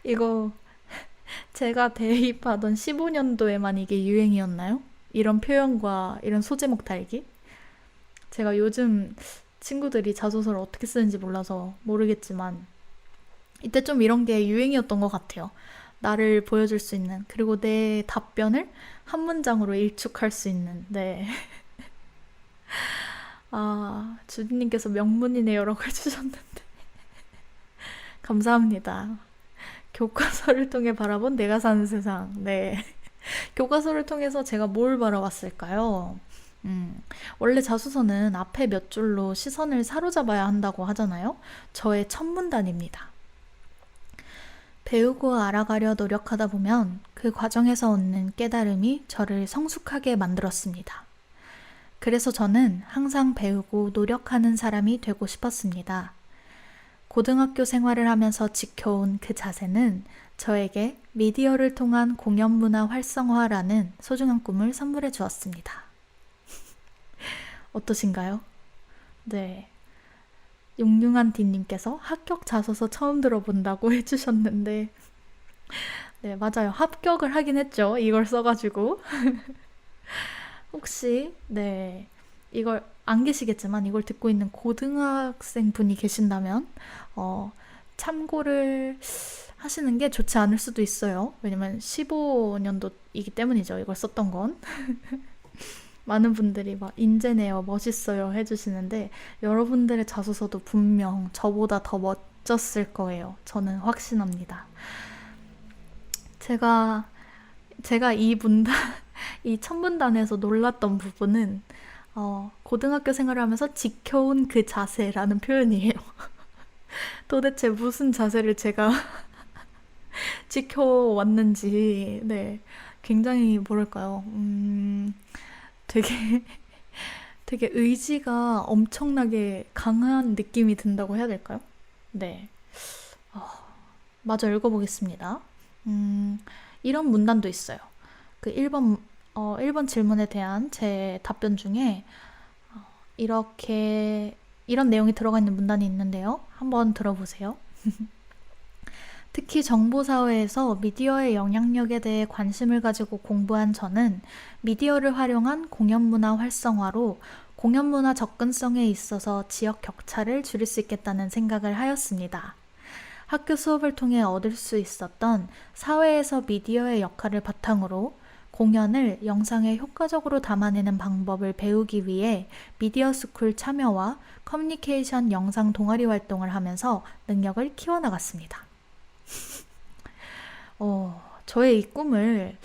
이거 제가 대입하던 15년도에만 이게 유행이었나요? 이런 표현과 이런 소제목 달기? 제가 요즘 친구들이 자소서를 어떻게 쓰는지 몰라서 모르겠지만 이때 좀 이런 게 유행이었던 것 같아요. 나를 보여줄 수 있는, 그리고 내 답변을 한 문장으로 일축할 수 있는. 네. 주디님께서 명문이네요라고 해주셨는데 감사합니다. 교과서를 통해 바라본 내가 사는 세상. 네. 교과서를 통해서 제가 뭘 바라봤을까요? 원래 자소서는 앞에 몇 줄로 시선을 사로잡아야 한다고 하잖아요. 저의 첫 문단입니다. 배우고 알아가려 노력하다 보면 그 과정에서 얻는 깨달음이 저를 성숙하게 만들었습니다. 그래서 저는 항상 배우고 노력하는 사람이 되고 싶었습니다. 고등학교 생활을 하면서 지켜온 그 자세는 저에게 미디어를 통한 공연 문화 활성화라는 소중한 꿈을 선물해 주었습니다. 어떠신가요? 네. 용융한 디님께서 합격 자소서 처음 들어본다고 해주셨는데 네, 맞아요. 합격을 하긴 했죠. 이걸 써가지고. 혹시 네, 이걸 안 계시겠지만 이걸 듣고 있는 고등학생 분이 계신다면 참고를 하시는 게 좋지 않을 수도 있어요. 왜냐면 15년도이기 때문이죠. 이걸 썼던 건. 많은 분들이 막 인재네요, 멋있어요 해주시는데 여러분들의 자소서도 분명 저보다 더 멋졌을 거예요. 저는 확신합니다. 제가 이 문단, 이 첫 문단에서 놀랐던 부분은 고등학교 생활을 하면서 지켜온 그 자세라는 표현이에요. 도대체 무슨 자세를 제가 지켜왔는지, 네, 굉장히 뭐랄까요, 되게 되게 의지가 엄청나게 강한 느낌이 든다고 해야 될까요? 네. 어, 마저 읽어보겠습니다. 음, 이런 문단도 있어요. 그 1번 질문에 대한 제 답변 중에 이런 내용이 들어가 있는 문단이 있는데요. 한번 들어보세요. 특히 정보사회에서 미디어의 영향력에 대해 관심을 가지고 공부한 저는 미디어를 활용한 공연문화 활성화로 공연문화 접근성에 있어서 지역 격차를 줄일 수 있겠다는 생각을 하였습니다. 학교 수업을 통해 얻을 수 있었던 사회에서 미디어의 역할을 바탕으로 공연을 영상에 효과적으로 담아내는 방법을 배우기 위해 미디어 스쿨 참여와 커뮤니케이션 영상 동아리 활동을 하면서 능력을 키워나갔습니다. 저의 이 꿈을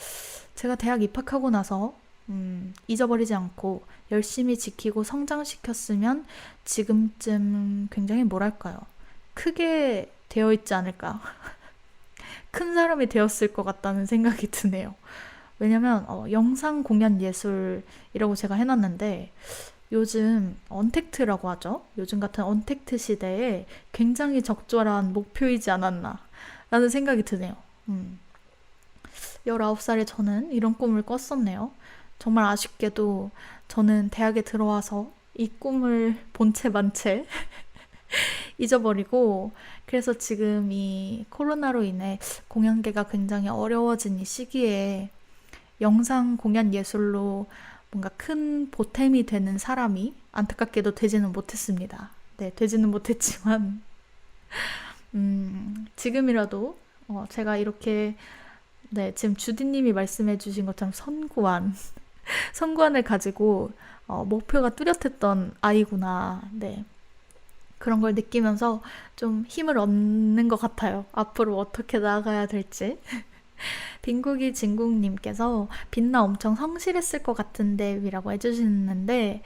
제가 대학 입학하고 나서 잊어버리지 않고 열심히 지키고 성장시켰으면 지금쯤 굉장히 뭐랄까요? 크게 되어 있지 않을까? 큰 사람이 되었을 것 같다는 생각이 드네요. 왜냐면 영상 공연 예술이라고 제가 해놨는데 요즘 언택트라고 하죠. 요즘 같은 언택트 시대에 굉장히 적절한 목표이지 않았나 라는 생각이 드네요. 19살에 저는 이런 꿈을 꿨었네요. 정말 아쉽게도 저는 대학에 들어와서 이 꿈을 본체 만채 잊어버리고 그래서 지금 이 코로나로 인해 공연계가 굉장히 어려워진 이 시기에 영상 공연 예술로 뭔가 큰 보탬이 되는 사람이 안타깝게도 되지는 못했습니다. 네, 되지는 못했지만 지금이라도 제가 이렇게 네, 지금 주디님이 말씀해 주신 것처럼 선구안을 가지고 목표가 뚜렷했던 아이구나. 네. 그런 걸 느끼면서 좀 힘을 얻는 것 같아요. 앞으로 어떻게 나아가야 될지. 빈국이 진국님께서 빛나 엄청 성실했을 것 같은데 이라고 해주시는데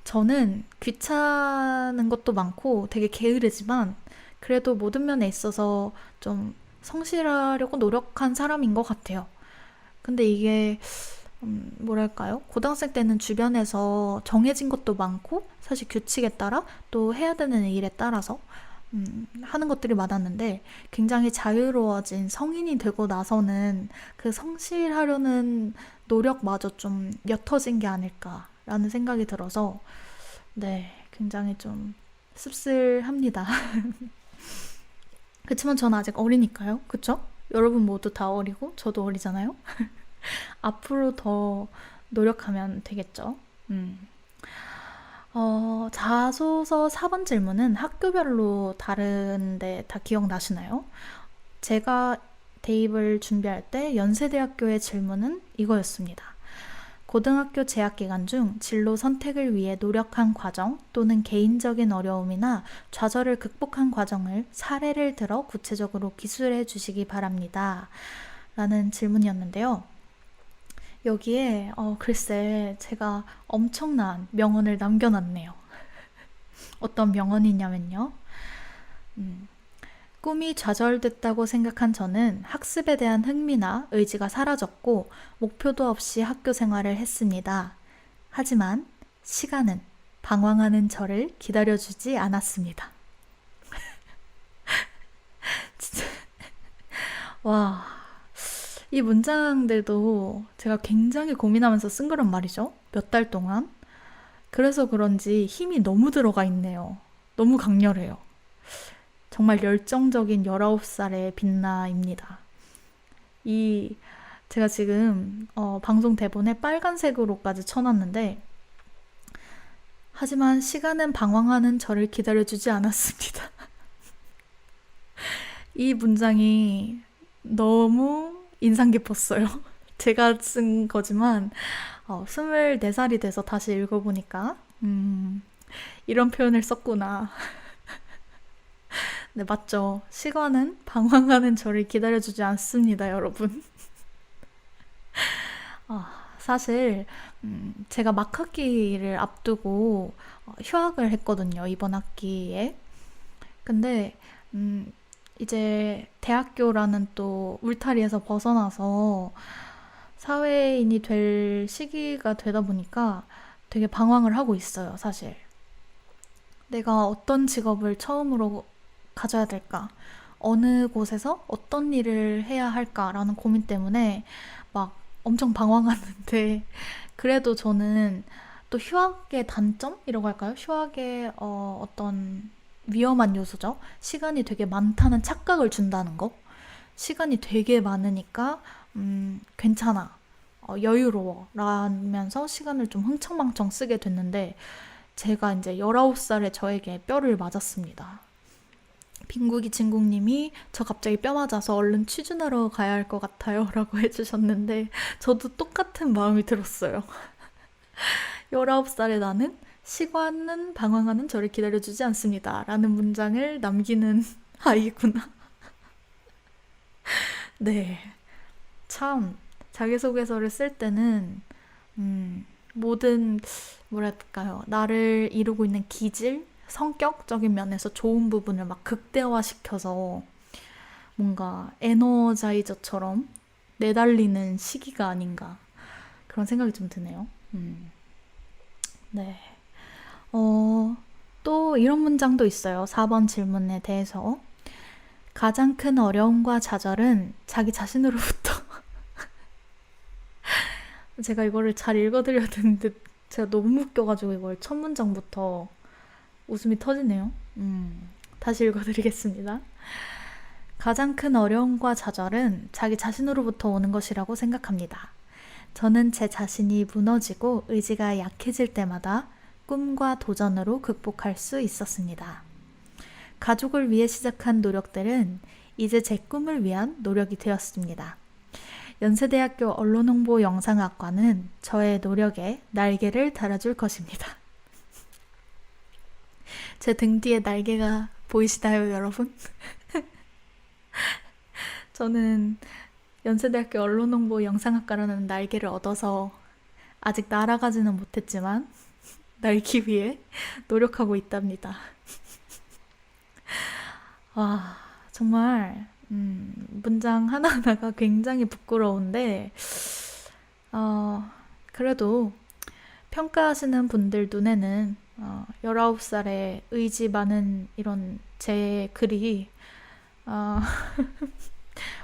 저는 귀찮은 것도 많고 되게 게으르지만 그래도 모든 면에 있어서 좀 성실하려고 노력한 사람인 것 같아요. 근데 이게 뭐랄까요? 고등학생 때는 주변에서 정해진 것도 많고 사실 규칙에 따라 또 해야 되는 일에 따라서 하는 것들이 많았는데 굉장히 자유로워진 성인이 되고 나서는 그 성실하려는 노력마저 좀 옅어진 게 아닐까라는 생각이 들어서 네, 굉장히 좀 씁쓸합니다. 그치만 전 아직 어리니까요. 그쵸? 여러분 모두 다 어리고 저도 어리잖아요. 앞으로 더 노력하면 되겠죠. 자소서 4번 질문은 학교별로 다른데 다 기억나시나요? 제가 대입을 준비할 때 연세대학교의 질문은 이거였습니다. 고등학교 재학 기간 중 진로 선택을 위해 노력한 과정 또는 개인적인 어려움이나 좌절을 극복한 과정을 사례를 들어 구체적으로 기술해 주시기 바랍니다. 라는 질문이었는데요. 여기에 글쎄 제가 엄청난 명언을 남겨놨네요. 어떤 명언이냐면요. 꿈이 좌절됐다고 생각한 저는 학습에 대한 흥미나 의지가 사라졌고 목표도 없이 학교 생활을 했습니다. 하지만 시간은 방황하는 저를 기다려주지 않았습니다. 진짜 와, 이 문장들도 제가 굉장히 고민하면서 쓴 거란 말이죠. 몇 달 동안. 그래서 그런지 힘이 너무 들어가 있네요. 너무 강렬해요. 정말 열정적인 19살의 빛나입니다. 제가 지금 방송 대본에 빨간색으로까지 쳐놨는데 하지만 시간은 방황하는 저를 기다려주지 않았습니다. 이 문장이 너무 인상 깊었어요. 제가 쓴 거지만 24살이 돼서 다시 읽어보니까 이런 표현을 썼구나. 네, 맞죠. 시간은 방황하는 저를 기다려주지 않습니다, 여러분. 사실 제가 막학기를 앞두고 휴학을 했거든요, 이번 학기에. 근데 이제 대학교라는 또 울타리에서 벗어나서 사회인이 될 시기가 되다 보니까 되게 방황을 하고 있어요, 사실. 내가 어떤 직업을 처음으로 가져야 될까? 어느 곳에서 어떤 일을 해야 할까라는 고민 때문에 막 엄청 방황하는데, 그래도 저는 또 휴학의 단점이라고 할까요? 휴학의 어떤 위험한 요소죠. 시간이 되게 많다는 착각을 준다는 거. 시간이 되게 많으니까 괜찮아. 여유로워. 라면서 시간을 좀 흥청망청 쓰게 됐는데, 제가 이제 19살의 저에게 뼈를 맞았습니다. 빈국이 진국님이 저 갑자기 뼈 맞아서 얼른 취준하러 가야 할 것 같아요 라고 해주셨는데, 저도 똑같은 마음이 들었어요. 19살의 나는 시간은 방황하는 저를 기다려주지 않습니다 라는 문장을 남기는 아이구나. 네. 참, 자기소개서를 쓸 때는, 모든, 뭐랄까요, 나를 이루고 있는 기질, 성격적인 면에서 좋은 부분을 막 극대화시켜서 뭔가 에너자이저처럼 내달리는 시기가 아닌가. 그런 생각이 좀 드네요. 네. 어, 또 이런 문장도 있어요. 4번 질문에 대해서. 가장 큰 어려움과 좌절은 자기 자신으로부터. 제가 이거를 잘 읽어드려야 되는데 제가 너무 웃겨가지고 이걸 첫 문장부터 웃음이 터지네요. 다시 읽어드리겠습니다. 가장 큰 어려움과 좌절은 자기 자신으로부터 오는 것이라고 생각합니다. 저는 제 자신이 무너지고 의지가 약해질 때마다 꿈과 도전으로 극복할 수 있었습니다. 가족을 위해 시작한 노력들은 이제 제 꿈을 위한 노력이 되었습니다. 연세대학교 언론홍보 영상학과는 저의 노력에 날개를 달아줄 것입니다. 제 등 뒤에 날개가 보이시나요, 여러분? 저는 연세대학교 언론홍보 영상학과라는 날개를 얻어서 아직 날아가지는 못했지만 날기 위해 노력하고 있답니다. 와, 정말 문장 하나하나가 굉장히 부끄러운데 그래도 평가하시는 분들 눈에는 19살의 의지 많은 이런 제 글이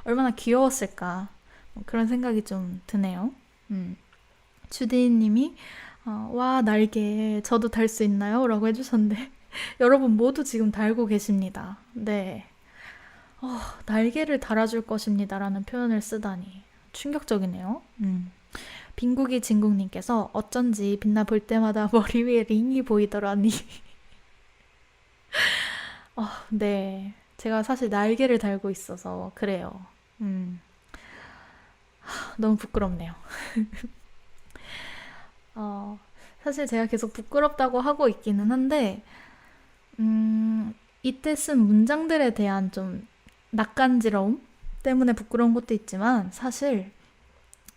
얼마나 귀여웠을까 그런 생각이 좀 드네요. 주디님이 와 날개 저도 달 수 있나요? 라고 해주셨는데 여러분 모두 지금 달고 계십니다. 네. 날개를 달아줄 것입니다 라는 표현을 쓰다니 충격적이네요. 빈국이 진국님께서 어쩐지 빛나 볼 때마다 머리 위에 링이 보이더라니. 네. 제가 사실 날개를 달고 있어서 그래요. 너무 부끄럽네요. 사실 제가 계속 부끄럽다고 하고 있기는 한데 이때 쓴 문장들에 대한 좀 낯간지러움 때문에 부끄러운 것도 있지만 사실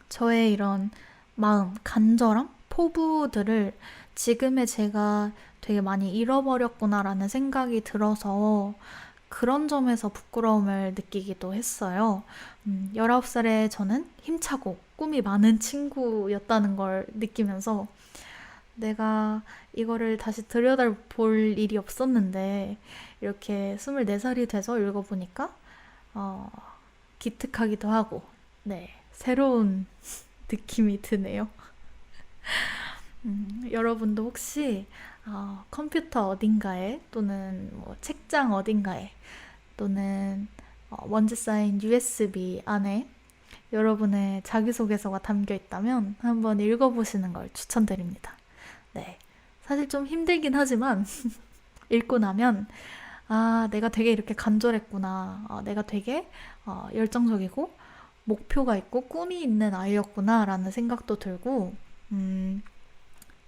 저의 이런 마음, 간절함, 포부들을 지금의 제가 되게 많이 잃어버렸구나라는 생각이 들어서 그런 점에서 부끄러움을 느끼기도 했어요. 19살의 저는 힘차고 꿈이 많은 친구였다는 걸 느끼면서 내가 이거를 다시 들여다볼 일이 없었는데 이렇게 24살이 돼서 읽어보니까 기특하기도 하고 네, 새로운 느낌이 드네요. 여러분도 혹시 컴퓨터 어딘가에 또는 뭐 책장 어딘가에 또는 먼지 쌓인 USB 안에 여러분의 자기소개서가 담겨 있다면 한번 읽어보시는 걸 추천드립니다. 네, 사실 좀 힘들긴 하지만 읽고 나면 내가 되게 이렇게 간절했구나. 내가 되게 열정적이고 목표가 있고 꿈이 있는 아이였구나 라는 생각도 들고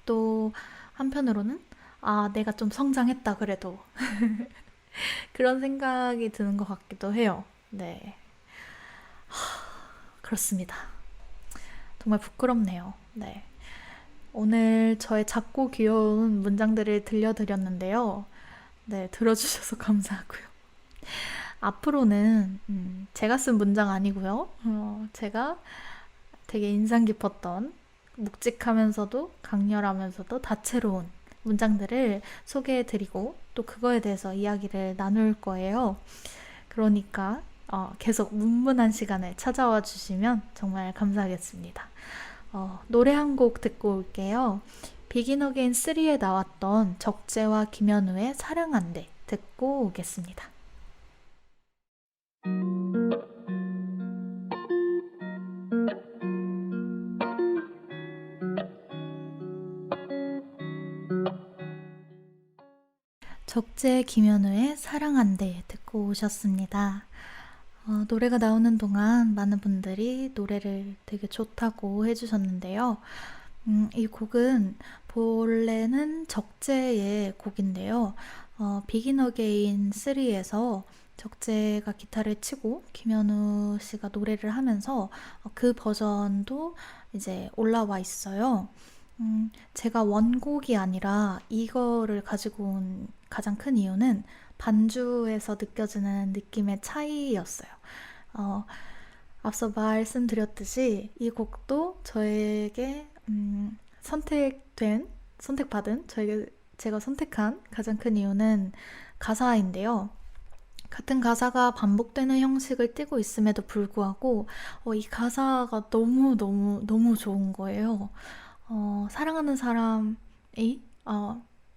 또 한편으로는 내가 좀 성장했다 그래도 그런 생각이 드는 것 같기도 해요. 네, 그렇습니다. 정말 부끄럽네요. 네, 오늘 저의 작고 귀여운 문장들을 들려드렸는데요. 네, 들어주셔서 감사하고요. 앞으로는 제가 쓴 문장 아니고요. 제가 되게 인상 깊었던 묵직하면서도 강렬하면서도 다채로운 문장들을 소개해드리고 또 그거에 대해서 이야기를 나눌 거예요. 그러니까 계속 문문한 시간에 찾아와 주시면 정말 감사하겠습니다. 노래 한 곡 듣고 올게요. 비긴 어게인 3에 나왔던 적재와 김현우의 사랑한대 듣고 오겠습니다. 적재 김현우의 사랑한대 듣고 오셨습니다. 노래가 나오는 동안 많은 분들이 노래를 되게 좋다고 해주셨는데요. 이 곡은 본래는 적재의 곡인데요. 비긴 어게인 3에서 적재가 기타를 치고 김현우 씨가 노래를 하면서 그 버전도 이제 올라와 있어요. 제가 원곡이 아니라 이거를 가지고 온 가장 큰 이유는 반주에서 느껴지는 느낌의 차이였어요. 앞서 말씀드렸듯이 이 곡도 저에게 선택받은 제가 선택한 가장 큰 이유는 가사인데요. 같은 가사가 반복되는 형식을 띠고 있음에도 불구하고 이 가사가 너무 좋은 거예요. 사랑하는 사람이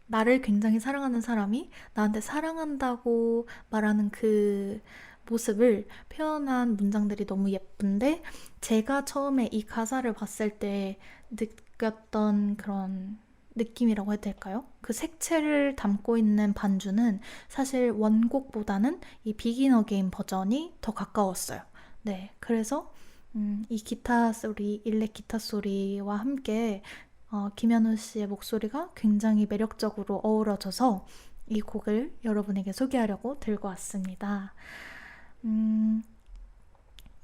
나를 굉장히 사랑하는 사람이 나한테 사랑한다고 말하는 그 모습을 표현한 문장들이 너무 예쁜데 제가 처음에 이 가사를 봤을 때 느꼈던 그런 느낌이라고 해야 될까요? 그 색채를 담고 있는 반주는 사실 원곡보다는 이 비긴 어게인 버전이 더 가까웠어요. 네, 그래서 이 기타 소리, 일렉 기타 소리와 함께 김현우 씨의 목소리가 굉장히 매력적으로 어우러져서 이 곡을 여러분에게 소개하려고 들고 왔습니다.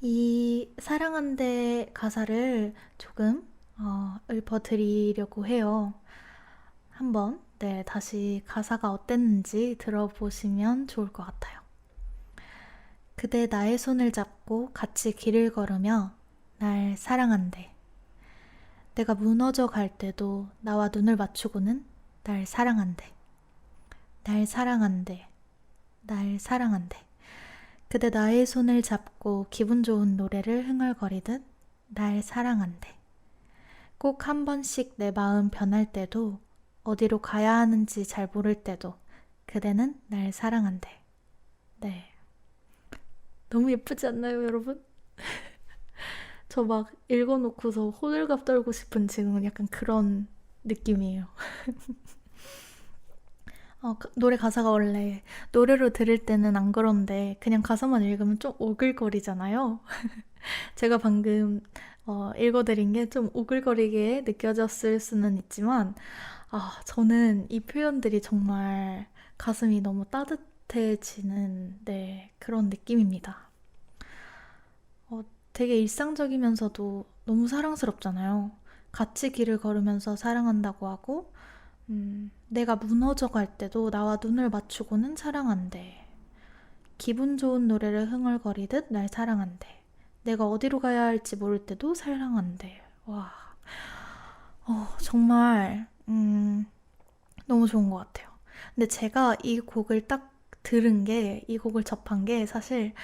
이 사랑한대 가사를 조금 읊어드리려고 해요. 한번 다시 가사가 어땠는지 들어보시면 좋을 것 같아요. 그대 나의 손을 잡고 같이 길을 걸으며 날 사랑한대. 내가 무너져 갈 때도 나와 눈을 맞추고는 날 사랑한대. 날 사랑한대. 날 사랑한대. 그대 나의 손을 잡고 기분 좋은 노래를 흥얼거리듯 날 사랑한대. 꼭 한 번씩 내 마음 변할 때도 어디로 가야 하는지 잘 모를 때도 그대는 날 사랑한대. 네. 너무 예쁘지 않나요, 여러분? 저 막 읽어놓고서 호들갑 떨고 싶은 지금은 약간 그런 느낌이에요. 노래 가사가 원래 노래로 들을 때는 안 그런데 그냥 가사만 읽으면 좀 오글거리잖아요. 제가 방금 읽어드린 게 좀 오글거리게 느껴졌을 수는 있지만 저는 이 표현들이 정말 가슴이 너무 따뜻해지는 그런 느낌입니다. 되게 일상적이면서도 너무 사랑스럽잖아요. 같이 길을 걸으면서 사랑한다고 하고 내가 무너져 갈 때도 나와 눈을 맞추고는 사랑한대. 기분 좋은 노래를 흥얼거리듯 날 사랑한대. 내가 어디로 가야 할지 모를 때도 사랑한대. 와, 정말 너무 좋은 것 같아요. 근데 제가 이 곡을 딱 들은 게, 이 곡을 접한 게 사실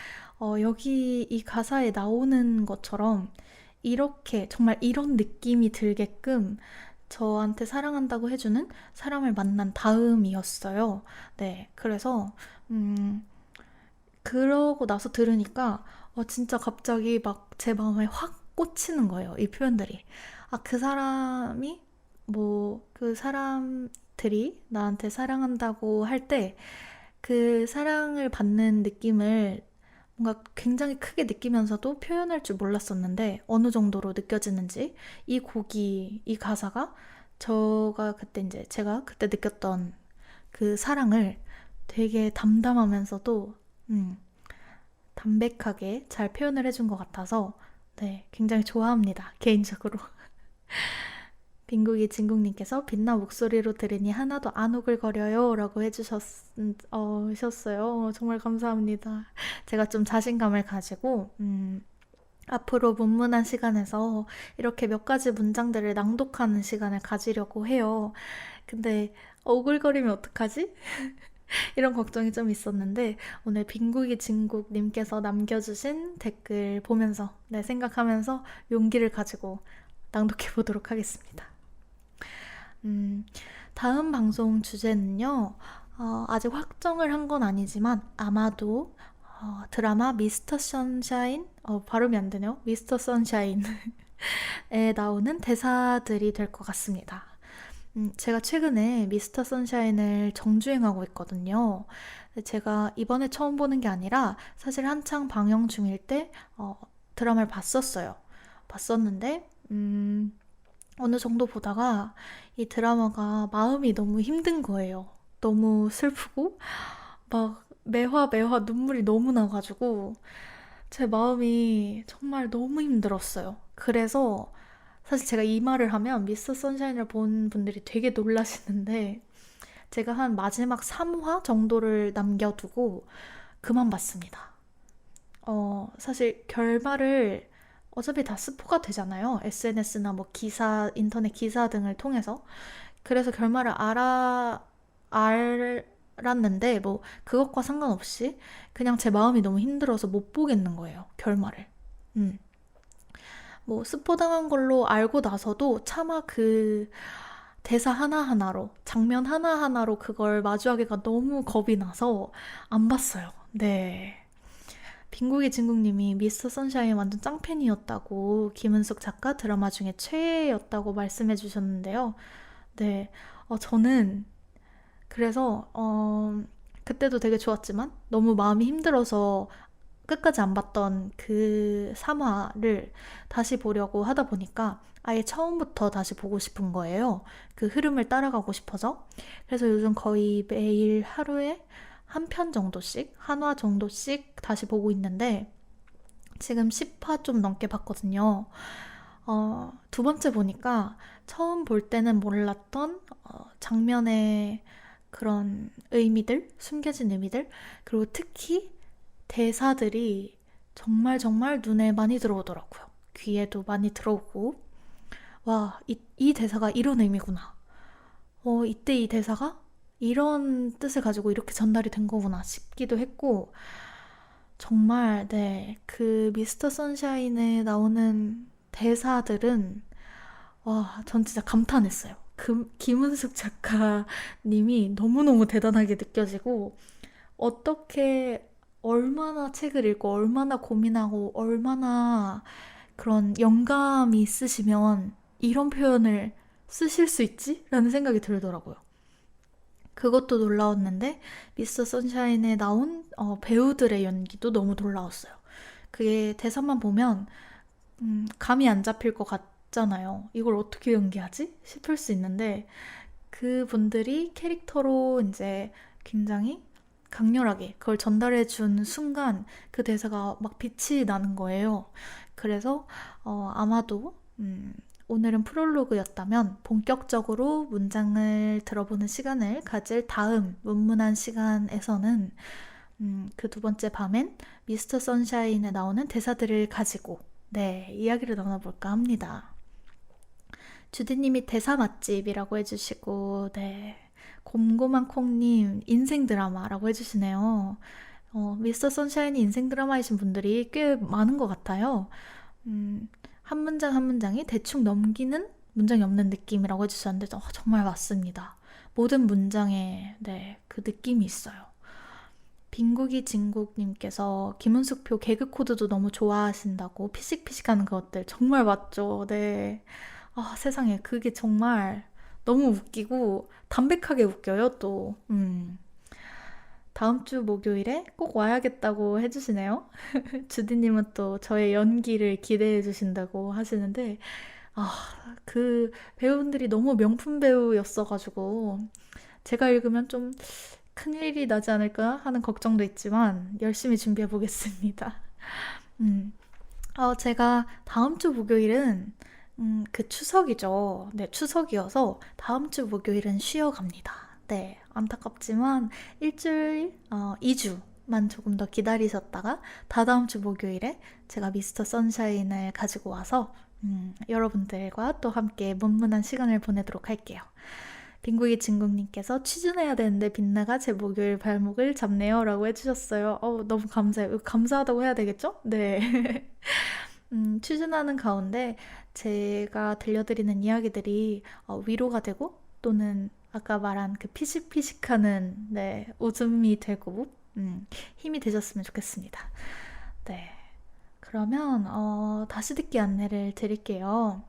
여기 이 가사에 나오는 것처럼 이렇게 정말 이런 느낌이 들게끔 저한테 사랑한다고 해주는 사람을 만난 다음이었어요. 네, 그래서 그러고 나서 들으니까 진짜 갑자기 막 제 마음에 확 꽂히는 거예요. 이 표현들이. 그 사람이 그 사람들이 나한테 사랑한다고 할 때 그 사랑을 받는 느낌을 뭔가 굉장히 크게 느끼면서도 표현할 줄 몰랐었는데 어느 정도로 느껴지는지 이 가사가 제가 그때 느꼈던 그 사랑을 되게 담담하면서도 담백하게 잘 표현을 해준 것 같아서 굉장히 좋아합니다. 개인적으로. 빈국이 진국님께서 빛나 목소리로 들으니 하나도 안 오글거려요 라고 해주셨어요. 정말 감사합니다. 제가 좀 자신감을 가지고 앞으로 문문한 시간에서 이렇게 몇 가지 문장들을 낭독하는 시간을 가지려고 해요. 근데 오글거리면 어떡하지? 이런 걱정이 좀 있었는데 오늘 빈국이 진국님께서 남겨주신 댓글 보면서 생각하면서 용기를 가지고 낭독해 보도록 하겠습니다. 다음 방송 주제는요. 아직 확정을 한 건 아니지만 아마도 드라마 미스터 선샤인 발음이 안 되네요. 미스터 선샤인에 나오는 대사들이 될 것 같습니다. 제가 최근에 미스터 선샤인을 정주행하고 있거든요. 제가 이번에 처음 보는 게 아니라 사실 한창 방영 중일 때 드라마를 봤었는데 어느 정도 보다가 이 드라마가 마음이 너무 힘든 거예요. 너무 슬프고 막 매화 매화 눈물이 너무 나가지고 제 마음이 정말 너무 힘들었어요. 그래서 사실 제가 이 말을 하면 미스터 선샤인을 본 분들이 되게 놀라시는데 제가 한 마지막 3화 정도를 남겨두고 그만 봤습니다. 사실 결말을 어차피 다 스포가 되잖아요. SNS나 뭐 기사, 인터넷 기사 등을 통해서. 그래서 결말을 알았는데 뭐 그것과 상관없이 그냥 제 마음이 너무 힘들어서 못 보겠는 거예요. 결말을. 뭐 스포당한 걸로 알고 나서도 차마 그 대사 하나하나로, 장면 하나하나로 그걸 마주하기가 너무 겁이 나서 안 봤어요. 네. 빈국이 진국님이 미스터 선샤인 완전 짱팬이었다고, 김은숙 작가 드라마 중에 최애였다고 말씀해 주셨는데요. 네. 저는 그래서 그때도 되게 좋았지만 너무 마음이 힘들어서 끝까지 안 봤던 그 3화를 다시 보려고 하다 보니까 아예 처음부터 다시 보고 싶은 거예요. 그 흐름을 따라가고 싶어서. 그래서 요즘 거의 매일 하루에 한 편 정도씩, 한 화 정도씩 다시 보고 있는데 지금 10화 좀 넘게 봤거든요. 두 번째 보니까 처음 볼 때는 몰랐던 장면의 그런 의미들, 숨겨진 의미들, 그리고 특히 대사들이 정말 정말 눈에 많이 들어오더라고요. 귀에도 많이 들어오고, 와, 이 대사가 이런 의미구나. 이때 이 대사가 이런 뜻을 가지고 이렇게 전달이 된 거구나 싶기도 했고, 정말, 네, 그 미스터 선샤인에 나오는 대사들은, 와, 전 진짜 감탄했어요. 김은숙 작가님이 너무너무 대단하게 느껴지고, 어떻게 얼마나 책을 읽고 얼마나 고민하고 얼마나 그런 영감이 있으시면 이런 표현을 쓰실 수 있지? 라는 생각이 들더라고요. 그것도 놀라웠는데 미스터 선샤인에 나온 배우들의 연기도 너무 놀라웠어요. 그게 대사만 보면 감이 안 잡힐 것 같잖아요. 이걸 어떻게 연기하지? 싶을 수 있는데 그분들이 캐릭터로 이제 굉장히 강렬하게 그걸 전달해 준 순간 그 대사가 막 빛이 나는 거예요. 그래서 아마도 오늘은 프롤로그였다면 본격적으로 문장을 들어보는 시간을 가질 다음 문문한 시간에서는 그 두 번째 밤엔 미스터 선샤인에 나오는 대사들을 가지고 이야기를 나눠볼까 합니다. 주디님이 대사 맛집이라고 해주시고 곰곰한 콩님 인생 드라마라고 해주시네요. 미스터 선샤인이 인생 드라마이신 분들이 꽤 많은 것 같아요. 한 문장 한 문장이 대충 넘기는 문장이 없는 느낌이라고 해주셨는데 정말 맞습니다. 모든 문장에 그 느낌이 있어요. 빈국이 진국님께서 김은숙표 개그 코드도 너무 좋아하신다고 피식피식하는 그것들 정말 맞죠. 네. 세상에 그게 정말 너무 웃기고 담백하게 웃겨요 또. 다음 주 목요일에 꼭 와야겠다고 해주시네요. 주디님은 또 저의 연기를 기대해 주신다고 하시는데 그 배우분들이 너무 명품 배우였어가지고 제가 읽으면 좀 큰일이 나지 않을까 하는 걱정도 있지만 열심히 준비해 보겠습니다. 제가 다음 주 목요일은 그 추석이죠. 네, 추석이어서 다음 주 목요일은 쉬어갑니다. 네, 안타깝지만 일주일, 2주 조금만 조금 더 기다리셨다가 다다음 주 목요일에 제가 미스터 선샤인을 가지고 와서 여러분들과 또 함께 문문한 시간을 보내도록 할게요. 빙구이 진국님께서 취준해야 되는데 빛나가 제 목요일 발목을 잡네요 라고 해주셨어요. 너무 감사해요. 감사하다고 해야 되겠죠? 네. 취준하는 가운데 제가 들려드리는 이야기들이 위로가 되고 또는 아까 말한 그 피식피식하는 네, 웃음이 되고 힘이 되셨으면 좋겠습니다. 네. 그러면 다시 듣기 안내를 드릴게요.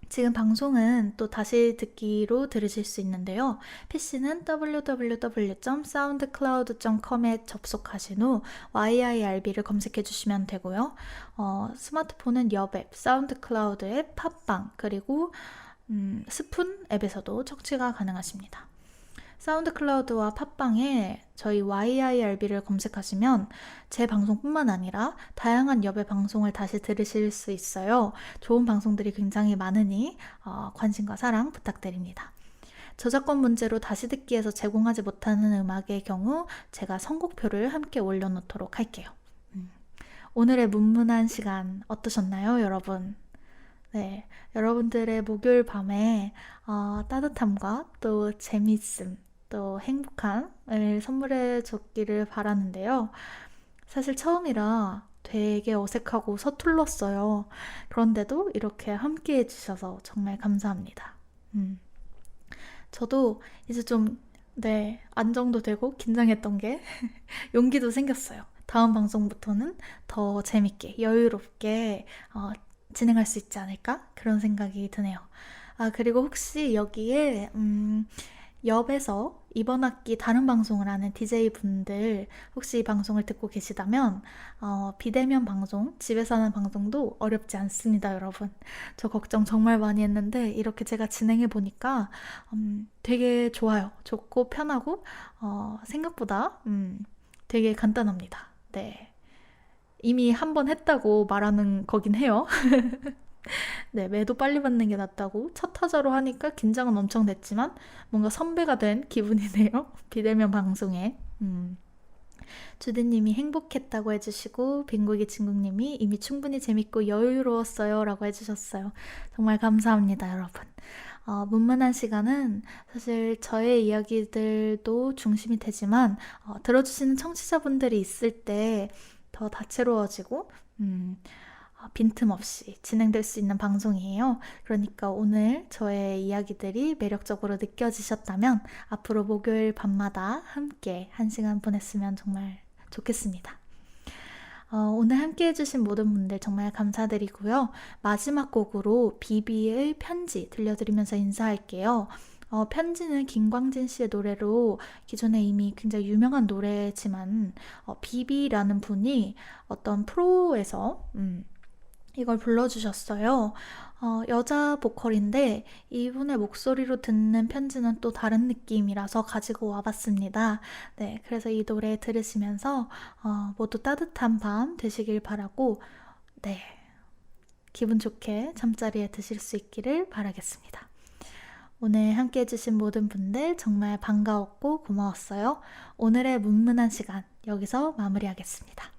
지금 방송은 또 다시 듣기로 들으실 수 있는데요. PC는 www.soundcloud.com에 접속하신 후 YIRB를 검색해 주시면 되고요. 스마트폰은 여앱, 사운드클라우드 앱, 팟빵, 그리고 스푼 앱에서도 청취가 가능하십니다. 사운드 클라우드와 팟빵에 저희 YIRB를 검색하시면 제 방송뿐만 아니라 다양한 여배 방송을 다시 들으실 수 있어요. 좋은 방송들이 굉장히 많으니 관심과 사랑 부탁드립니다. 저작권 문제로 다시 듣기에서 제공하지 못하는 음악의 경우 제가 선곡표를 함께 올려놓도록 할게요. 오늘의 문문한 시간 어떠셨나요, 여러분? 네, 여러분들의 목요일 밤에 따뜻함과 또 재미있음, 또 행복함을 선물해 줬기를 바라는데요. 사실 처음이라 되게 어색하고 서툴렀어요. 그런데도 이렇게 함께 해주셔서 정말 감사합니다. 저도 이제 좀, 네, 안정도 되고 긴장했던 게 용기도 생겼어요. 다음 방송부터는 더 재밌게, 여유롭게 진행할 수 있지 않을까? 그런 생각이 드네요. 그리고 혹시 여기에 엽에서 이번 학기 다른 방송을 하는 DJ분들 혹시 이 방송을 듣고 계시다면 비대면 방송, 집에서 하는 방송도 어렵지 않습니다, 여러분. 저 걱정 정말 많이 했는데 이렇게 제가 진행해 보니까 되게 좋아요. 좋고 편하고 생각보다 되게 간단합니다. 네. 이미 한 번 했다고 말하는 거긴 해요. 네, 매도 빨리 받는 게 낫다고 첫 타자로 하니까 긴장은 엄청 됐지만 뭔가 선배가 된 기분이네요. 비대면 방송에. 주디님이 행복했다고 해주시고 빙고기 친구님이 이미 충분히 재밌고 여유로웠어요 라고 해주셨어요. 정말 감사합니다, 여러분. 문문한 시간은 사실 저의 이야기들도 중심이 되지만 들어주시는 청취자분들이 있을 때 더 다채로워지고 빈틈없이 진행될 수 있는 방송이에요. 그러니까 오늘 저의 이야기들이 매력적으로 느껴지셨다면 앞으로 목요일 밤마다 함께 1시간 보냈으면 정말 좋겠습니다. 오늘 함께 해주신 모든 분들 정말 감사드리고요. 마지막 곡으로 비비의 편지 들려드리면서 인사할게요. 편지는 김광진 씨의 노래로 기존에 이미 굉장히 유명한 노래지만 비비라는 분이 어떤 프로에서 이걸 불러주셨어요. 여자 보컬인데 이분의 목소리로 듣는 편지는 또 다른 느낌이라서 가지고 와봤습니다. 네, 그래서 이 노래 들으시면서 모두 따뜻한 밤 되시길 바라고 네, 기분 좋게 잠자리에 드실 수 있기를 바라겠습니다. 오늘 함께 해주신 모든 분들 정말 반가웠고 고마웠어요. 오늘의 문문한 시간 여기서 마무리하겠습니다.